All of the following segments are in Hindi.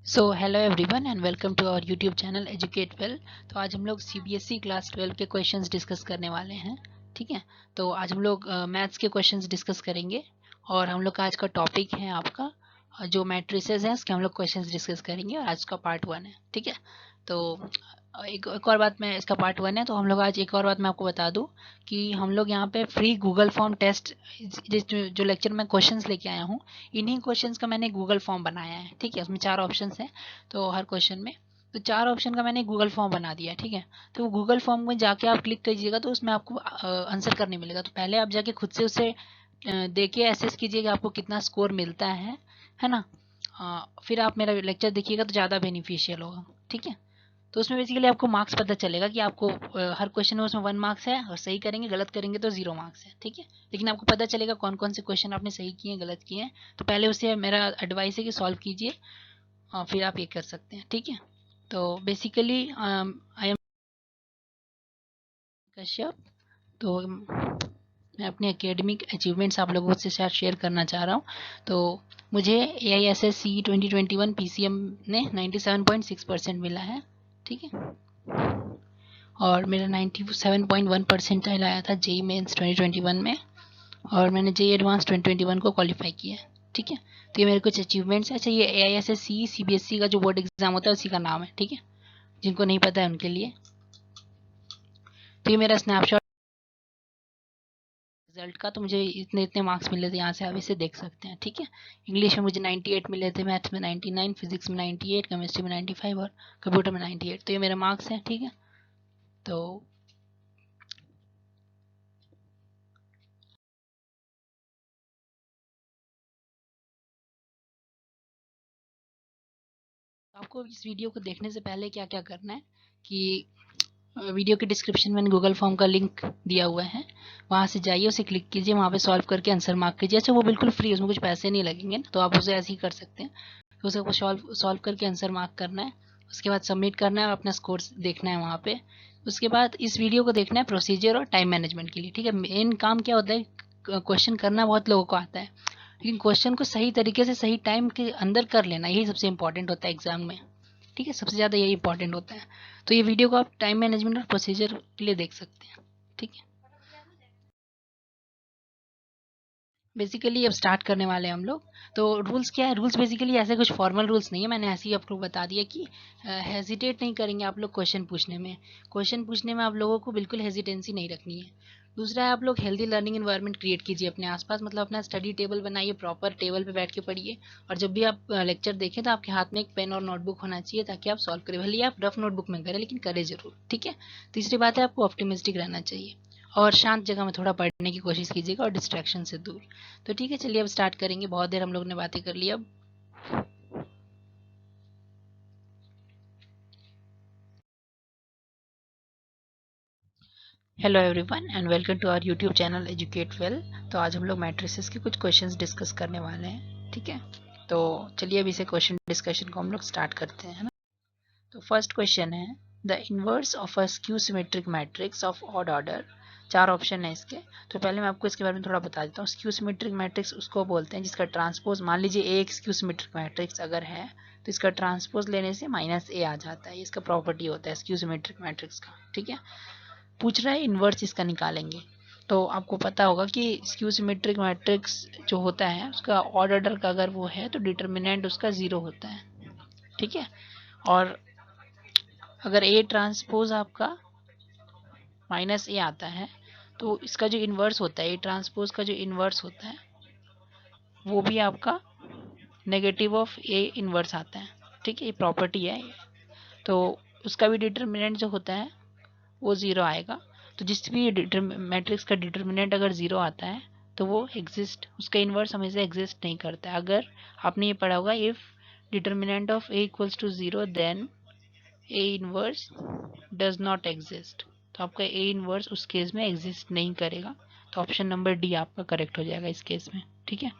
So hello everyone and welcome to our YouTube channel Educate Well. तो आज हम लोग सीबीएसई क्लास 12 के क्वेश्चंस डिस्कस करने वाले हैं। ठीक है, तो आज हम लोग मैथ्स के क्वेश्चंस डिस्कस करेंगे और हम लोग का आज का टॉपिक है आपका जो मैट्रिसेस हैं उसके हम लोग क्वेश्चंस डिस्कस करेंगे और आज का पार्ट 1 है। ठीक है, तो एक और बात, मैं इसका पार्ट 1 है तो हम लोग आज एक और बात मैं आपको बता दूं कि हम लोग यहाँ पे फ्री गूगल फॉर्म टेस्ट जो लेक्चर में क्वेश्चंस लेके आया हूँ, इन्हीं क्वेश्चंस का मैंने गूगल फॉर्म बनाया है। ठीक है, उसमें 4 ऑप्शंस हैं तो हर क्वेश्चन में तो 4 ऑप्शन का मैंने गूगल फॉर्म बना दिया है। ठीक है, तो वो गूगल फॉर्म में जाके आप क्लिक कीजिएगा तो उसमें आपको आंसर करने मिलेगा। तो पहले आप जाके खुद से उसे देखिए, एसेस कीजिए कि आपको कितना स्कोर मिलता है ना। फिर आप मेरा लेक्चर देखिएगा तो ज़्यादा बेनिफिशियल होगा। ठीक है, तो उसमें बेसिकली आपको मार्क्स पता चलेगा कि आपको हर क्वेश्चन में उसमें 1 मार्क्स है और सही करेंगे गलत करेंगे तो 0 मार्क्स है। ठीक है, लेकिन आपको पता चलेगा कौन कौन से क्वेश्चन आपने सही किए हैं गलत किए हैं। तो पहले उसे मेरा एडवाइस है कि सॉल्व कीजिए और फिर आप ये कर सकते हैं। ठीक है, तो बेसिकली आई एम कश्यप। तो मैं अपने एकेडमिक अचीवमेंट्स आप लोगों से साथ शेयर करना चाह रहा हूँ। तो मुझे AISSC 2021 PCM ने 97.6% मिला है। ठीक है, और मेरा 97.1 परसेंटाइल आया था जेई मेंस 2021 में और मैंने जेई एडवांस 2021 को क्वालिफाई किया है। ठीक है, तो ये मेरे कुछ अचीवमेंट्स हैं। अच्छा, ये AISSC CBSE का जो बोर्ड एग्जाम होता है उसी का नाम है। ठीक है, जिनको नहीं पता है उनके लिए। तो ये मेरा स्नैपशॉट रिजल्ट का, तो मुझे इतने इतने मार्क्स मिले थे, यहाँ से आप इसे देख सकते हैं। ठीक है, इंग्लिश में मुझे 98 मिले थे, मैथ्स में 99, फिजिक्स में 98, केमिस्ट्री में 95 और कंप्यूटर में 98। तो ये मेरे मार्क्स हैं। ठीक है, तो आपको इस वीडियो को देखने से पहले क्या क्या करना है कि वीडियो के डिस्क्रिप्शन में गूगल फॉर्म का लिंक दिया हुआ है, वहाँ से जाइए, उसे क्लिक कीजिए, वहाँ पे सॉल्व करके आंसर मार्क कीजिए। अच्छा, वो बिल्कुल फ्री, उसमें कुछ पैसे नहीं लगेंगे तो आप उसे ऐसे ही कर सकते हैं। तो उसे सॉल्व करके आंसर मार्क करना है, उसके बाद सबमिट करना है और अपना स्कोर देखना है वहाँ पे। उसके बाद इस वीडियो को देखना है प्रोसीजर और टाइम मैनेजमेंट के लिए। ठीक है, मेन काम क्या होता है, क्वेश्चन करना बहुत लोगों को आता है, लेकिन क्वेश्चन को सही तरीके से सही टाइम के अंदर कर लेना, यही सबसे इंपॉर्टेंट होता है एग्जाम में। ठीक है, सबसे ज़्यादा यही इंपॉर्टेंट होता है। तो ये वीडियो को आप टाइम मैनेजमेंट और प्रोसीजर के लिए देख सकते हैं। ठीक है, बेसिकली अब स्टार्ट करने वाले हैं हम लोग। तो रूल्स क्या है, रूल्स बेसिकली ऐसे कुछ फॉर्मल रूल्स नहीं है, मैंने ऐसे ही आपको बता दिया कि हेजिटेट नहीं करेंगे आप लोग क्वेश्चन पूछने में। क्वेश्चन पूछने में आप लोगों को बिल्कुल हेजिटेंसी नहीं रखनी है। दूसरा है, आप लोग हेल्दी लर्निंग एनवायरनमेंट क्रिएट कीजिए अपने आसपास, मतलब अपना स्टडी टेबल बनाइए, प्रॉपर टेबल पे बैठ के पढ़िए। और जब भी आप लेक्चर देखें तो आपके हाथ में एक पेन और नोटबुक होना चाहिए ताकि आप सॉल्व करें, भले आप रफ नोटबुक में करें लेकिन करें जरूर। ठीक है, तीसरी बात है, आपको ऑप्टिमिस्टिक रहना चाहिए और शांत जगह में थोड़ा पढ़ने की कोशिश कीजिएगा और डिस्ट्रैक्शन से दूर। तो ठीक है, चलिए अब स्टार्ट करेंगे, बहुत देर हम लोग ने बातें कर ली। अब hello everyone and welcome to our YouTube channel Educate Well. तो आज हम लोग मैट्रिसेस के कुछ क्वेश्चंस डिस्कस करने वाले हैं। ठीक है, तो चलिए अब इसे क्वेश्चन डिस्कशन को हम लोग स्टार्ट करते हैं, है ना। तो फर्स्ट क्वेश्चन है, the inverse of a skew symmetric matrix of odd order. 4 option है इसके, तो पहले मैं आपको इसके बारे में थोड़ा बता देता हूँ। स्क्यू सिमेट्रिक मैट्रिक्स उसको बोलते हैं जिसका ट्रांसपोज, मान लीजिए एक स्क्यू सिमेट्रिक मैट्रिक्स अगर है तो इसका ट्रांसपोज लेने से -a आ जाता है, इसका प्रॉपर्टी होता है स्क्यू सिमेट्रिक मैट्रिक्स का। ठीक है, पूछ रहा है इन्वर्स इसका निकालेंगे। तो आपको पता होगा कि स्क्यू सिमेट्रिक मैट्रिक्स जो होता है उसका ऑड ऑर्डर का अगर वो है तो डिटर्मिनेंट उसका 0 होता है। ठीक है, और अगर A ट्रांसपोज आपका -a आता है तो इसका जो इन्वर्स होता है, A ट्रांसपोज का जो इन्वर्स होता है वो भी आपका नेगेटिव ऑफ A इन्वर्स आता है। ठीक है, ये प्रॉपर्टी है, तो उसका भी डिटर्मिनेंट जो होता है वो 0 आएगा। तो जिस भी मैट्रिक्स का डिटर्मिनेंट अगर 0 आता है तो वो एग्जिस्ट, उसका इन्वर्स हमेशा एग्जिस्ट नहीं करता है। अगर आपने ये पढ़ा होगा, if determinant of A equals to 0 then A inverse does not exist. तो आपका A इनवर्स उस केस में एग्जिस्ट नहीं करेगा। तो ऑप्शन नंबर डी आपका करेक्ट हो जाएगा इस केस में। ठीक है,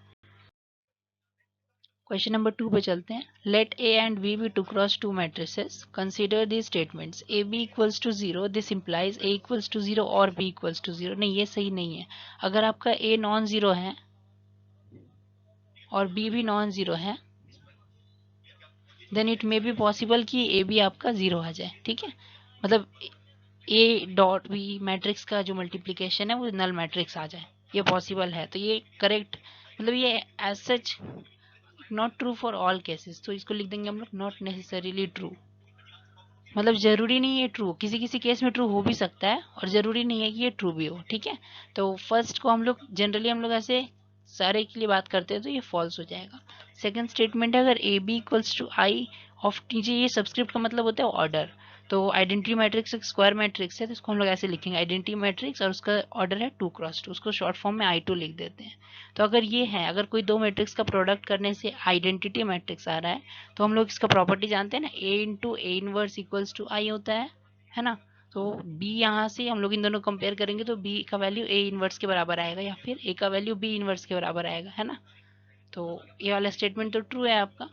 क्वेश्चन नंबर 2 पे चलते हैं। Let A and B be two cross two matrices, consider the statements A B equals to 0, this implies A equals to 0 और B इक्वल्स टू 0। नहीं, ये सही नहीं है। अगर आपका A नॉन जीरो है और B भी नॉन जीरो है then it may be possible कि ए बी आपका 0 आ जाए, ठीक है। मतलब ए डॉट बी मैट्रिक्स का जो मल्टीप्लिकेशन है वो नल मैट्रिक्स आ जाए, ये पॉसिबल है। तो ये करेक्ट, मतलब ये as such not true for all cases, तो इसको लिख देंगे हम लोग नॉट नेसेसरीली ट्रू। मतलब जरूरी नहीं है ट्रू, किसी किसी केस में ट्रू हो भी सकता है और जरूरी नहीं है कि ये ट्रू भी हो, ठीक है। तो फर्स्ट को हम लोग जनरली हम लोग ऐसे सारे के लिए बात करते हैं तो ये फॉल्स हो जाएगा। सेकंड स्टेटमेंट है अगर A B equals to I of T J, ये सब्सक्रिप्ट का मतलब होता है ऑर्डर। तो आइडेंटिटी मैट्रिक्स एक स्क्वायर मैट्रिक्स है, तो इसको हम लोग ऐसे लिखेंगे आइडेंटिटी मैट्रिक्स और उसका ऑर्डर है 2x2, उसको शॉर्ट फॉर्म में I2 लिख देते हैं। तो अगर ये है, अगर कोई दो मैट्रिक्स का प्रोडक्ट करने से आइडेंटिटी मैट्रिक्स आ रहा है तो हम लोग इसका प्रॉपर्टी जानते हैं ना, A into A inverse equals to I होता है ना। तो B यहाँ से हम लोग इन दोनों कंपेयर करेंगे तो B का वैल्यू A इनवर्स के बराबर आएगा या फिर A का वैल्यू B इनवर्स के बराबर आएगा, है ना। तो ये वाला स्टेटमेंट तो ट्रू है आपका।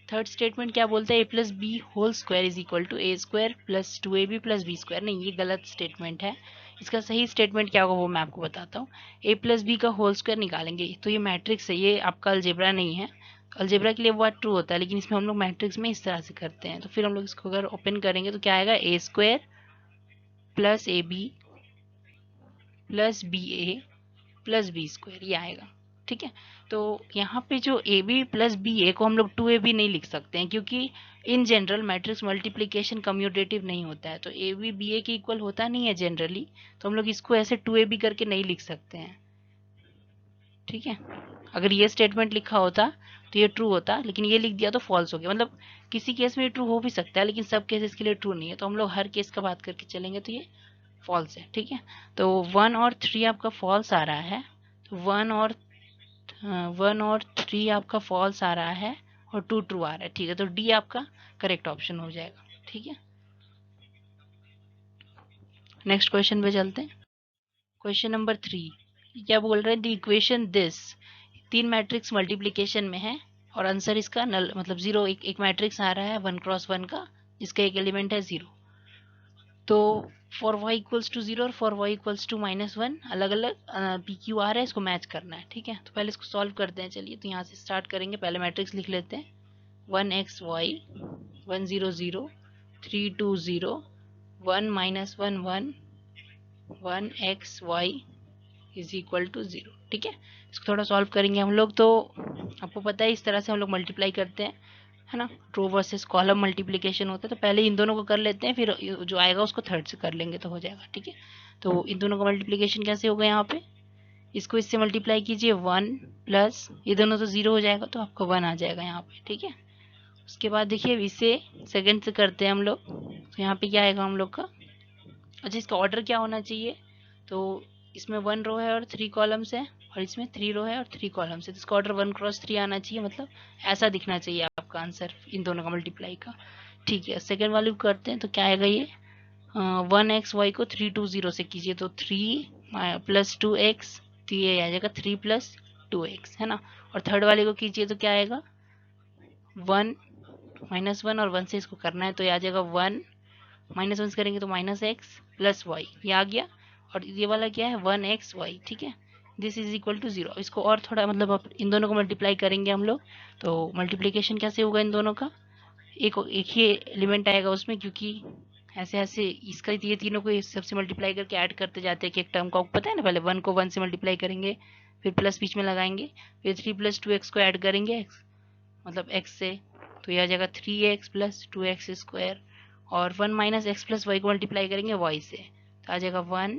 थर्ड स्टेटमेंट क्या बोलता है, A plus B whole square is equal to A square plus 2ab plus B square. नहीं, ये गलत स्टेटमेंट है। इसका सही स्टेटमेंट क्या होगा वो मैं आपको बताता हूँ। ए प्लस बी का होल स्क्वायर निकालेंगे तो ये मैट्रिक्स है, ये आपका अलजेब्रा नहीं है। अलजेब्रा के लिए वो ट्रू होता है, लेकिन इसमें हम लोग मैट्रिक्स में इस तरह से करते हैं। तो फिर हम लोग इसको अगर ओपन करेंगे तो क्या आएगा, A square plus A B plus B A plus B square, ये आएगा, ठीक है। तो यहाँ पे जो A B plus B A को हम लोग 2ab नहीं लिख सकते हैं, क्योंकि in general matrix multiplication commutative नहीं होता है, तो ए बी बी ए के इक्वल होता नहीं है जनरली। तो हम लोग इसको ऐसे 2ab करके नहीं लिख सकते हैं, ठीक है। अगर ये स्टेटमेंट लिखा होता तो ये ट्रू होता, लेकिन ये लिख दिया तो फॉल्स हो गया। मतलब किसी केस में ये ट्रू हो भी सकता है, लेकिन सब केसेस के लिए ट्रू नहीं है। तो हम लोग हर केस का बात करके चलेंगे तो ये फॉल्स है, ठीक है। तो 1 और 3 आपका फॉल्स आ रहा है, तो 1 और 3 आपका फॉल्स आ रहा है और 2 ट्रू आ रहा है, ठीक है। तो डी आपका करेक्ट ऑप्शन हो जाएगा, ठीक है। नेक्स्ट क्वेश्चन पे चलते हैं। क्वेश्चन नंबर 3 क्या बोल रहे हैं, द इक्वेशन दिस, तीन मैट्रिक्स मल्टीप्लीकेशन में है और आंसर इसका नल मतलब 0, एक मैट्रिक्स आ रहा है 1x1 का जिसका एक एलिमेंट है 0। तो फॉर y इक्वल्स टू 0 और फॉर y इक्वल्स टू -1 अलग अलग पी क्यू आर है, इसको मैच करना है, ठीक है। तो पहले इसको सॉल्व करते हैं, चलिए। तो यहाँ से स्टार्ट करेंगे, पहले मैट्रिक्स लिख लेते हैं 1xy 1 0 0 3 2 0 1 -1 1 1xy is equal to 0, ठीक है। इसको थोड़ा सॉल्व करेंगे हम लोग, तो आपको पता है इस तरह से हम लोग मल्टीप्लाई करते हैं, है ना। रो वर्सेस कॉलम मल्टीप्लिकेशन होता है, तो पहले इन दोनों को कर लेते हैं, फिर जो आएगा उसको थर्ड से कर लेंगे तो हो जाएगा, ठीक है। तो इन दोनों का मल्टीप्लिकेशन कैसे होगा, यहाँ पे इसको इससे मल्टीप्लाई कीजिए 1 प्लस ये दोनों तो 0 हो जाएगा तो आपका 1 आ जाएगा यहाँ पे, ठीक है। उसके बाद देखिए इसे सेकंड से करते हैं हम लोग, तो यहाँ पे क्या आएगा हम लोग का, अच्छा इसका ऑर्डर क्या होना चाहिए, तो इसमें 1 रो है और 3 कॉलम्स है और इसमें 3 रो है और 3 कॉलम्स है, तो इसका ऑर्डर 1 क्रॉस 3 आना चाहिए, मतलब ऐसा दिखना चाहिए आपका आंसर इन दोनों का मल्टीप्लाई का, ठीक है। सेकेंड वाली करते हैं तो क्या आएगा, ये 1xy को 3 2 0 से कीजिए तो 3 प्लस 2x, तो ये आ जाएगा 3 प्लस 2x, है ना। और थर्ड वाले को कीजिए तो क्या आएगा 1 -1 और 1 से इसको करना है तो ये आ जाएगा 1 -1 से करेंगे तो -x प्लस वाई, ये आ गया। और ये वाला क्या है 1xy, ठीक है। This is equal to 0। इसको और थोड़ा मतलब अब इन दोनों को मल्टीप्लाई करेंगे हम लोग, तो मल्टीप्लिकेशन कैसे होगा इन दोनों का, एक ही एलिमेंट आएगा उसमें, क्योंकि ऐसे ऐसे इसका ये तीनों को सबसे मल्टीप्लाई करके ऐड करते जाते हैं कि एक टर्म का पता है ना, पहले 1 को 1 से मल्टीप्लाई करेंगे, फिर प्लस बीच में लगाएंगे, फिर 3 प्लस 2x को ऐड करेंगे मतलब x से, तो यह आ जाएगा 3x प्लस 2x स्क्वायर, और 1 माइनस एक्स प्लस वाई को मल्टीप्लाई करेंगे y से, तो आ जाएगा 1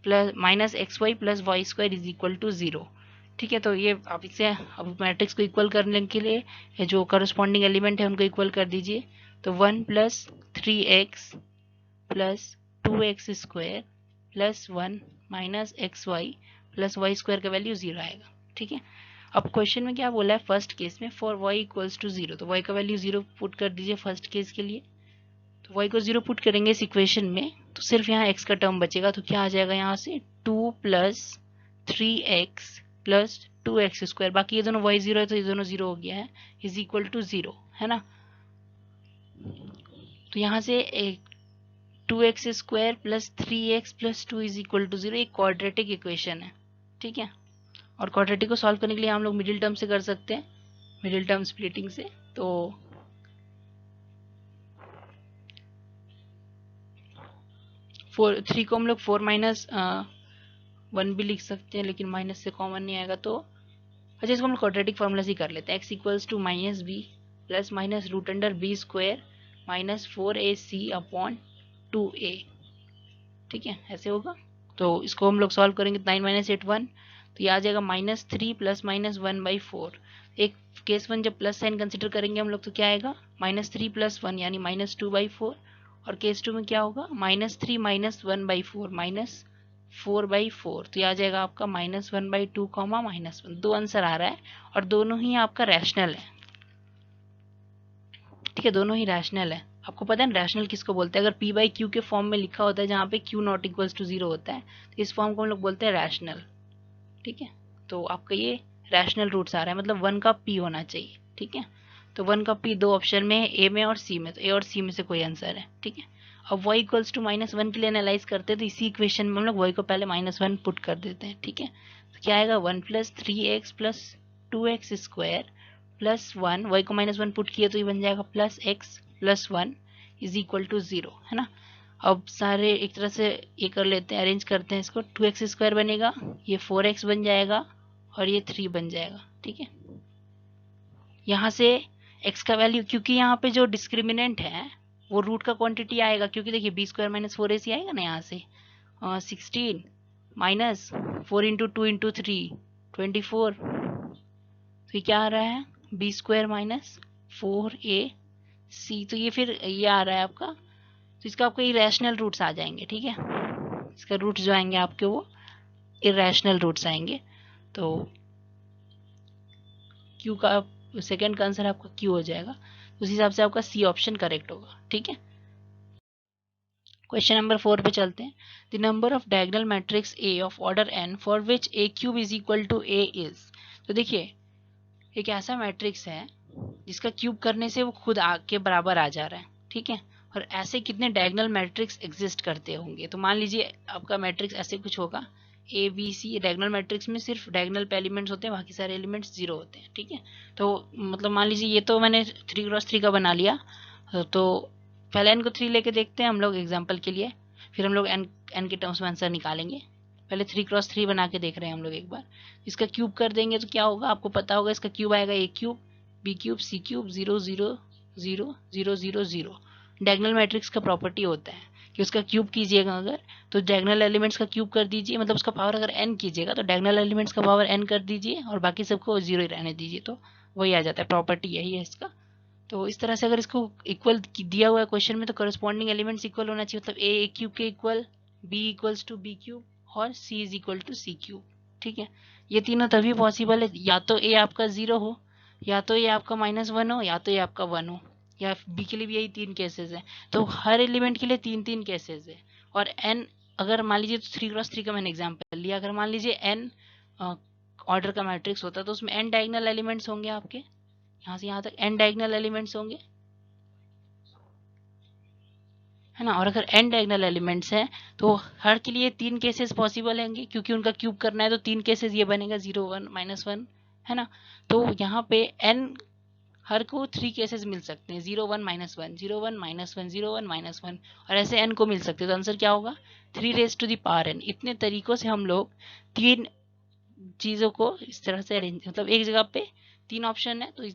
plus minus x y plus y square is equal to 0, ठीक है। तो ये आप इसे अब मैट्रिक्स को इक्वल करने के लिए जो करस्पॉन्डिंग एलिमेंट है उनको इक्वल कर दीजिए, तो 1 plus 3x plus 2x square plus 1 minus x y plus y square का वैल्यू 0 आएगा, ठीक है। अब क्वेश्चन में क्या बोला है, फर्स्ट केस में फॉर y इक्वल्स टू 0, तो y का वैल्यू 0 पुट कर दीजिए फर्स्ट केस के लिए। तो y को 0 पुट करेंगे इस इक्वेशन में तो सिर्फ यहाँ x का टर्म बचेगा, तो क्या आ जाएगा यहाँ से 2 plus 3x plus 2x square, बाकी ये दोनों y 0 है तो ये दोनों 0 हो गया है, इज इक्वल टू 0, है ना। तो यहाँ से 2x square plus 3x plus 2 is equal to 0 एक क्वाड्रेटिक इक्वेशन है, ठीक है। और क्वाड्रेटिक को सॉल्व करने के लिए हम लोग मिडिल टर्म से कर सकते हैं, मिडिल टर्म स्प्लिटिंग से। तो 3 को हम लोग 4 माइनस 1 भी लिख सकते हैं, लेकिन माइनस से कॉमन नहीं आएगा। तो अच्छा, इसको हम क्वाड्रेटिक फॉर्मूला से कर लेते हैं। x equals to minus b plus minus root under b square minus 4ac upon 2a। ठीक है, ऐसे होगा। तो इसको हम लोग सॉल्व करेंगे। 9 माइनस 8 1, तो ये आ जाएगा -3 प्लस माइनस 1/4। एक केस 1 जब प्लस साइन कंसिडर करेंगे हम लोग तो क्या आएगा, -3 प्लस 1 यानी -2/4। और केस 2 में क्या होगा, -3 माइनस 1/4 -4/4। तो ये आ जाएगा आपका -1/2 -1। दो आंसर आ रहा है और दोनों ही आपका रैशनल है। ठीक है, दोनों ही रैशनल है। आपको पता है रैशनल किसको बोलते हैं? अगर p बाई क्यू के फॉर्म में लिखा होता है जहाँ पे q नॉट इक्वल्स टू 0 होता है, तो इस फॉर्म को हम लोग बोलते हैं रैशनल। ठीक है, तो आपका ये रैशनल रूट्स आ रहा है, मतलब 1 का p होना चाहिए। ठीक है, तो 1 का p दो ऑप्शन में है, ए में और सी में। तो ए और सी में से कोई आंसर है। ठीक है, अब y इक्वल्स टू -1 के लिए एनालाइज करते हैं, तो इसी इक्वेशन में हम लोग y को पहले -1 पुट कर देते हैं। ठीक है, तो क्या आएगा, 1 plus 3x plus 2x square plus 1, y को -1 पुट किया तो ये बन जाएगा plus x plus 1 is equal to 0, है ना। अब सारे एक तरह से ये कर लेते हैं, अरेंज करते हैं इसको। 2x स्क्वायर बनेगा, ये 4x बन जाएगा और ये 3 बन जाएगा। ठीक है, यहाँ से x का वैल्यू, क्योंकि यहाँ पे जो डिस्क्रिमिनेंट है वो रूट का क्वांटिटी आएगा, क्योंकि देखिए बी स्क्वायर माइनस 4ac आएगा ना यहाँ से। 16 माइनस 4 इंटू 2 इंटू 3 24। तो ये क्या आ रहा है, बी स्क्वायर माइनस 4ac। तो ये फिर ये आ रहा है आपका, तो इसका आपको इरेशनल रूट्स आ जाएंगे। ठीक है, इसका रूट्स जो आएंगे आपके वो इरेशनल रूट्स आएंगे। तो क्यू का सेकेंड का आंसर आपका क्यू हो जाएगा। उस हिसाब से आपका सी ऑप्शन करेक्ट होगा। ठीक है, क्वेश्चन नंबर 4 पे चलते हैं। The number of diagonal matrix A of order n for which A cube is equal to A is. तो देखिए, एक ऐसा मैट्रिक्स है जिसका क्यूब करने से वो खुद के बराबर आ जा रहा है। ठीक है, और ऐसे कितने डायगोनल मैट्रिक्स एग्जिस्ट करते होंगे। तो मान लीजिए आपका मैट्रिक्स ऐसे कुछ होगा, a b c. Diagonal matrix में सिर्फ डायगोनल पे एलिमेंट्स होते हैं, बाकी सारे एलिमेंट्स 0 होते हैं। ठीक है, तो मतलब मान लीजिए ये तो मैंने 3x3 का बना लिया। तो पहले n को 3 लेके देखते हैं हम लोग एग्जाम्पल के लिए, फिर हम लोग n के टर्म्स में आंसर निकालेंगे। पहले 3x3 बना के देख रहे हैं हम लोग एक बार। इसका क्यूब कर देंगे तो क्या होगा, आपको पता होगा इसका क्यूब आएगा a cube b cube c cube 0 0 0 0 0 0। Diagonal matrix का प्रॉपर्टी होता है कि उसका क्यूब कीजिएगा अगर, तो डायगोनल एलिमेंट्स का क्यूब कर दीजिए, मतलब उसका पावर अगर n कीजिएगा तो डायगोनल एलिमेंट्स का पावर n कर दीजिए और बाकी सबको 0 ही रहने दीजिए, तो वही आ जाता है। प्रॉपर्टी यही है इसका। तो इस तरह से अगर इसको इक्वल दिया हुआ है क्वेश्चन में, तो करस्पॉन्डिंग एलिमेंट्स इक्वल होना चाहिए, मतलब ए क्यूब के equal, B equals to B cube और C is equal to C cube. ठीक है, ये तीनों तभी पॉसिबल है, या तो ए आपका 0 हो, या तो ये आपका -1 हो, या तो ये आपका 1 हो, या बी के लिए भी यही 3 केसेस है। तो हर एलिमेंट के लिए 3 केसेस है। और एन, अगर मान लीजिए तो 3x3 का मैंने एग्जाम्पल लिया, अगर मान लीजिए एन ऑर्डर का मैट्रिक्स होता है तो उसमें n डायगोनल एलिमेंट्स होंगे आपके, यहाँ से यहाँ तक n डायगोनल एलिमेंट्स होंगे, है ना। और अगर n डायगोनल एलिमेंट्स हैं तो हर के लिए 3 केसेस पॉसिबल होंगे, क्योंकि उनका क्यूब करना है तो 3 केसेस ये बनेगा, 0 1 -1, है ना। तो यहाँ पे n हर को 3 केसेस मिल सकते हैं, 0 1 -1 0 1 -1 0 1 -1, और ऐसे n को मिल सकते हैं। तो आंसर क्या होगा, 3⁻n। इतने तरीकों से हम लोग 3 चीज़ों को इस तरह से अरेंज, मतलब एक जगह पे 3 ऑप्शन है तो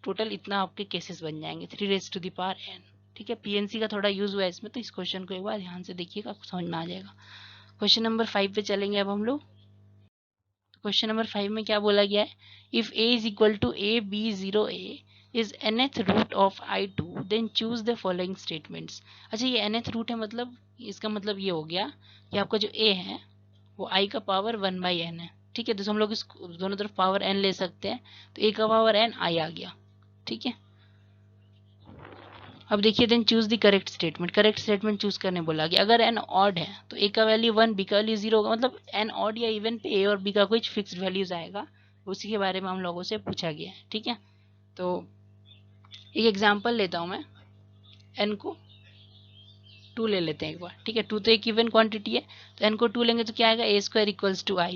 टोटल इतना आपके केसेस बन जाएंगे, 3⁻n। ठीक है, पीएनसी का थोड़ा यूज हुआ है इसमें, तो इस क्वेश्चन को एक बार ध्यान से देखिएगा, समझ में आ जाएगा। क्वेश्चन नंबर 5 पे चलेंगे अब हम लोग। तो क्वेश्चन नंबर 5 में क्या बोला गया है, if a is equal to a b 0 a is nth root of i2 then choose the following statements. अच्छा, ये nth रूट है, मतलब इसका मतलब ये हो गया कि आपका जो a है वो i का पावर 1/n है। ठीक है, तो हम लोग इस दोनों तरफ पावर n ले सकते हैं, तो a का पावर n i आ गया। ठीक है, अब देखिए, then choose the correct statement. Correct statement choose करने बोला कि अगर n ऑड है तो a का वैल्यू 1, b का वैल्यू 0 होगा, मतलब n ऑड या इवन पे a और b का कुछ फिक्स्ड वैल्यूज आएगा, उसी के बारे में हम लोगों से पूछा गया है। ठीक है, तो एक एग्जांपल लेता हूं मैं, n को 2 ले लेते हैं एक बार। ठीक है, 2 तो एक इवन क्वांटिटी है, तो n को 2 लेंगे तो क्या आएगा, a² इक्वल्स टू i,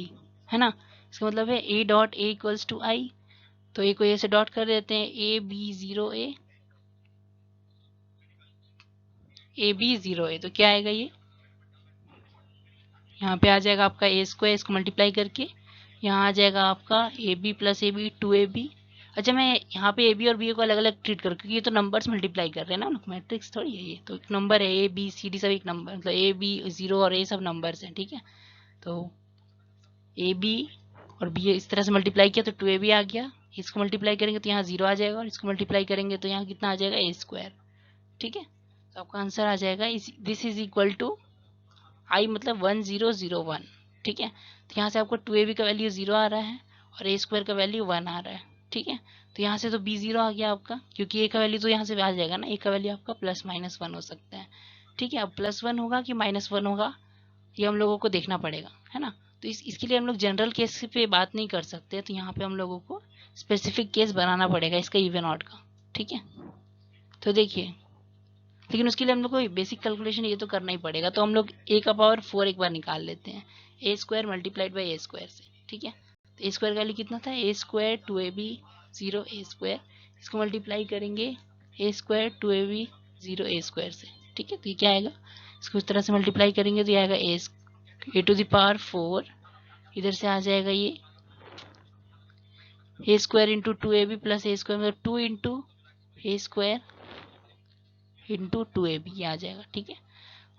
है ना। इसका मतलब है a dot a equals to i। तो ए को ए से डॉट कर देते हैं, A B 0 A, A B 0 ए, तो क्या आएगा ये, यहाँ पे आ जाएगा आपका ए स्क्वायर, इसको मल्टीप्लाई करके यहाँ आ जाएगा आपका A B plus A b 2ab। अच्छा मैं यहाँ पे ए बी और बी को अलग अलग ट्रीट करूँ क्योंकि ये तो नंबर्स मल्टीप्लाई कर रहे हैं ना, मैट्रिक्स थोड़ी है ये, तो एक नंबर है, ए बी सी डी सब एक नंबर, मतलब ए बी 0 और ए सब नंबर्स हैं, ठीक है। तो ए बी और बी इस तरह से मल्टीप्लाई किया तो 2ab आ गया, इसको मल्टीप्लाई करेंगे तो यहाँ 0 आ जाएगा, और इसको मल्टीप्लाई करेंगे तो यहाँ कितना आ जाएगा, ए स्क्वायर, ठीक है। तो आपका आंसर आ जाएगा दिस इज इक्वल टू आई मतलब 1001, ठीक है। तो यहाँ से आपको 2ab का वैल्यू 0 आ रहा है और ए स्क्वायर का वैल्यू 1 आ रहा है, ठीक है। तो यहाँ से तो b 0 आ गया आपका, क्योंकि ए का वैल्यू तो यहाँ से आ जाएगा ना, ए का वैल्यू आपका +-1 हो सकता है, ठीक है। अब +1 होगा कि -1 होगा ये हम लोगों को देखना पड़ेगा, है ना। तो इसके लिए हम लोग जनरल केस पे बात नहीं कर सकते, तो यहाँ पे हम लोगों को स्पेसिफिक केस बनाना पड़ेगा इसका इवन ऑड का, ठीक है। तो देखिए, लेकिन उसके लिए हम लोग को बेसिक कैलकुलेशन ये तो करना ही पड़ेगा, तो हम लोग a का पावर 4 एक बार निकाल लेते हैं, A square multiplied by A square से, ठीक है। तो ए स्क्वायर का वैल्यू कितना था, ए स्क्वायर 2ab 0 ए स्क्वायर, इसको मल्टीप्लाई करेंगे ए स्क्वायर 2ab 0 ए स्क्वायर से, ठीक है। तो ये क्या आएगा, इसको इस तरह से मल्टीप्लाई करेंगे तो ये आएगा ए टू द पावर 4, इधर से आ जाएगा ये ए स्क्वायर इंटू 2ab प्लस ए स्क्वायर, मतलब 2 इंटू ए स्क्वायर इंटू 2ab ये आ जाएगा, ठीक है।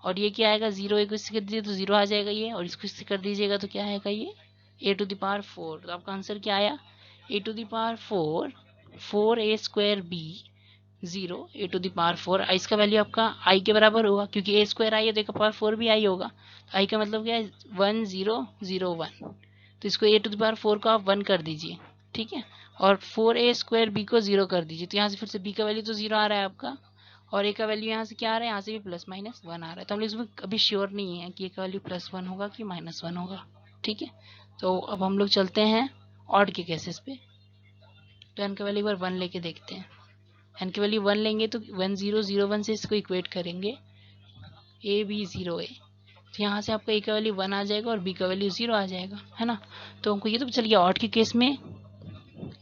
और ये क्या आएगा, 0 एक इससे कर दीजिए तो 0 आ जाएगा ये, और इसको इससे कर दीजिएगा तो क्या आएगा ये ए टू द पावर 4। तो आपका आंसर क्या आया, A to the power 4 A square B 0 A to the power 4, इसका वैल्यू आपका आई के बराबर होगा, क्योंकि ए स्क्वायर आई है तो ए का पावर 4 भी आई होगा, तो आई का मतलब क्या है 1001, तो इसको ए टू द पावर 4 को आप 1 कर दीजिए, ठीक है। और 4a स्क्वायर बी को 0 कर दीजिए, तो यहाँ से फिर से b का वैल्यू तो 0 आ रहा है आपका, और ए का वैल्यू यहाँ से क्या आ रहा है, यहाँ से भी +-1 आ रहा है। तो हम लोग इसमें अभी श्योर नहीं है कि ए का वैल्यू +1 होगा कि -1 होगा, ठीक है। तो अब हम लोग चलते हैं ऑड के केसेस पे, तो एन का वैल्यू एक बार 1 लेके देखते हैं। एन की वैल्यू 1 लेंगे तो 1001 से इसको इक्वेट करेंगे ए बी 0 ए, तो यहाँ से आपका ए का वैल्यू 1 आ जाएगा और बी का वैल्यू 0 आ जाएगा, है ना। तो हमको ये तो चलिए ऑड के केस में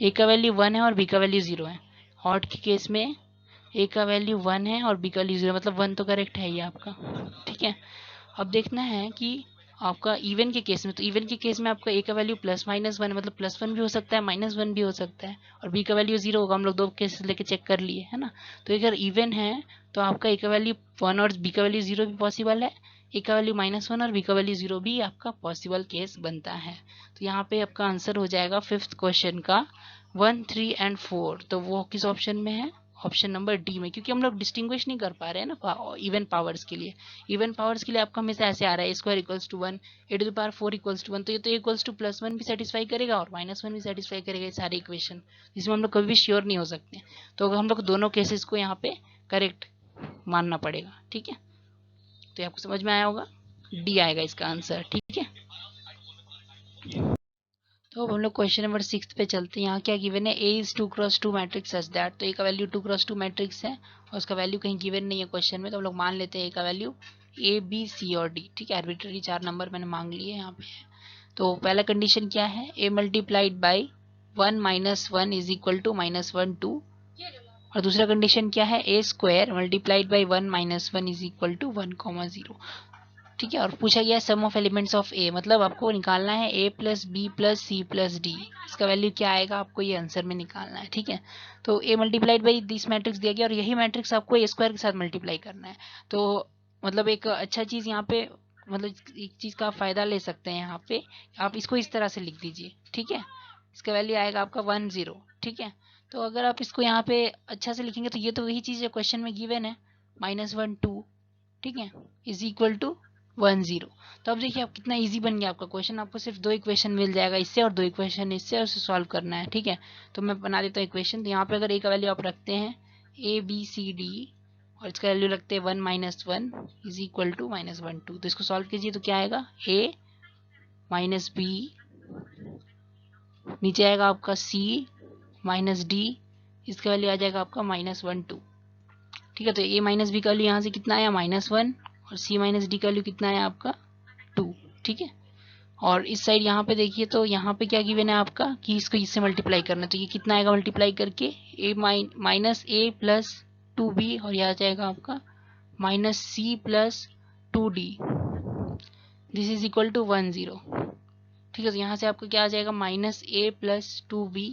ए का वैल्यू 1 है और बी का वैल्यू 0 है, ऑड के केस में ए का वैल्यू 1 है और बी का वैल्यू 0, मतलब 1 तो करेक्ट है ये आपका, ठीक है। अब देखना है कि आपका इवन के केस में, तो इवन के केस में आपका ए का वैल्यू +-1 मतलब +1 भी हो सकता है -1 भी हो सकता है, और बी का वैल्यू 0 होगा, हम लोग 2 केसेस लेके चेक कर लिए, है ना। तो अगर इवन है तो आपका ए का वैल्यू 1 और बी का वैल्यू 0 भी पॉसिबल है, ए का वैल्यू -1 और बी का वैल्यू 0 भी आपका पॉसिबल केस बनता है। तो यहाँ पे आपका आंसर हो जाएगा 5th क्वेश्चन का 1, 3 एंड 4, तो वो किस ऑप्शन में है, ऑप्शन नंबर डी में, क्योंकि हम लोग डिस्टिंग्विश नहीं कर पा रहे हैं ना इवन पावर्स के लिए। इवन पावर्स के लिए आपका हमेशा ऐसे आ रहा है, square equals to 1, a to the power 4 equals to 1, तो ये तो इक्वल्स टू +1 भी सेटिस्फाई करेगा और -1 भी सेटिस्फाई करेगा, ये सारे इक्वेशन, जिसमें हम लोग कभी भी श्योर नहीं हो सकते। तो हम लोग दोनों केसेस को यहाँ पे करेक्ट मानना पड़ेगा, ठीक है। तो आपको समझ में आया होगा, डी आएगा इसका आंसर, ठीक है। तो अब हम लोग क्वेश्चन नंबर 6 पे चलते हैं। यहाँ क्या गिवन है, A is 2x2 matrix such that, तो ए का वैल्यू 2x2 मैट्रिक्स है और उसका वैल्यू कहीं गिवन नहीं है क्वेश्चन में, तो हम लोग मान लेते हैं ए का वैल्यू ए बी सी और डी, ठीक है। आर्बिट्ररी 4 नंबर मैंने मांग लिए यहाँ पे। तो पहला कंडीशन क्या है, A multiplied by 1 - 1 is equal to -1 2, और दूसरा कंडीशन क्या है, A square multiplied by 1 - 1 is equal to 1, 0, ठीक है। और पूछा गया sum of elements of A, मतलब आपको निकालना है a plus B plus C plus D, इसका वैल्यू क्या आएगा आपको ये आंसर में निकालना है, ठीक है। तो a multiplied by this matrix दिया गया और यही मैट्रिक्स आपको ए स्क्वायर के साथ मल्टीप्लाई करना है। तो मतलब एक अच्छा चीज़ यहाँ पे, मतलब एक चीज़ का फ़ायदा ले सकते हैं यहाँ पे, आप इसको इस तरह से लिख दीजिए, ठीक है। इसका वैल्यू आएगा आपका 1 0, ठीक है। तो अगर आप इसको यहाँ पे अच्छा से लिखेंगे तो ये तो वही चीज़ है क्वेश्चन में गिवन है, -1 2, ठीक है, इज इक्वल टू 1 0। तो अब देखिए आप कितना इजी बन गया आपका क्वेश्चन, आपको सिर्फ 2 इक्वेशन मिल जाएगा इससे और 2 इक्वेशन इससे, और उसे सॉल्व करना है, ठीक है। तो मैं बना देता हूँ इक्वेशन। तो यहाँ पे अगर ए का वैल्यू आप रखते हैं ए बी सी डी और इसका वैल्यू रखते हैं 1 - 1 इज इक्वल टू -1 2, तो इसको सॉल्व कीजिए तो क्या आएगा, ए माइनस बी, नीचे आएगा आपका सी माइनस डी, इसका वैल्यू आ जाएगा आपका -1 2, ठीक है। तो ए माइनस बी का वैल्यू यहाँ से कितना आया -1, और सी माइनस डी का वैल्यू कितना आया आपका 2, ठीक है। और इस साइड यहाँ पे देखिए तो यहाँ पे क्या गिवन है आपका कि इसको इससे मल्टीप्लाई करना, तो ये कितना आएगा मल्टीप्लाई करके a minus a plus 2b और यह आ जाएगा आपका minus c plus 2d, this is equal to 10। ठीक है, तो यहाँ से आपका क्या आ जाएगा माइनस ए प्लस 2b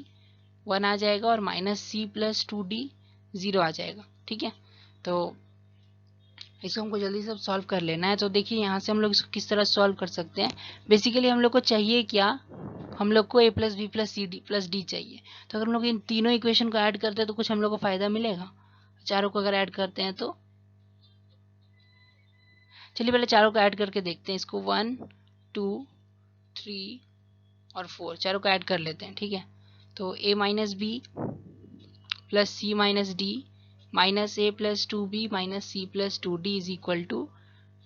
1 आ जाएगा और माइनस सी प्लस 2d 0 आ जाएगा। ठीक है, तो इसको हमको जल्दी से सॉल्व कर लेना है। तो देखिए यहाँ से हम लोग इसको किस तरह सॉल्व कर सकते हैं। बेसिकली हम लोग को चाहिए क्या, हम लोग को a plus B plus c d plus d चाहिए। तो अगर हम लोग इन तीनों इक्वेशन को ऐड करते हैं तो कुछ हम लोग को फायदा मिलेगा। चारों को अगर ऐड करते हैं तो चलिए पहले चारों को ऐड करके देखते हैं। इसको 1 2 3 और 4 चारों को ऐड कर लेते हैं। ठीक है, तो a minus b plus c minus d minus a plus 2b minus c plus 2d is equal to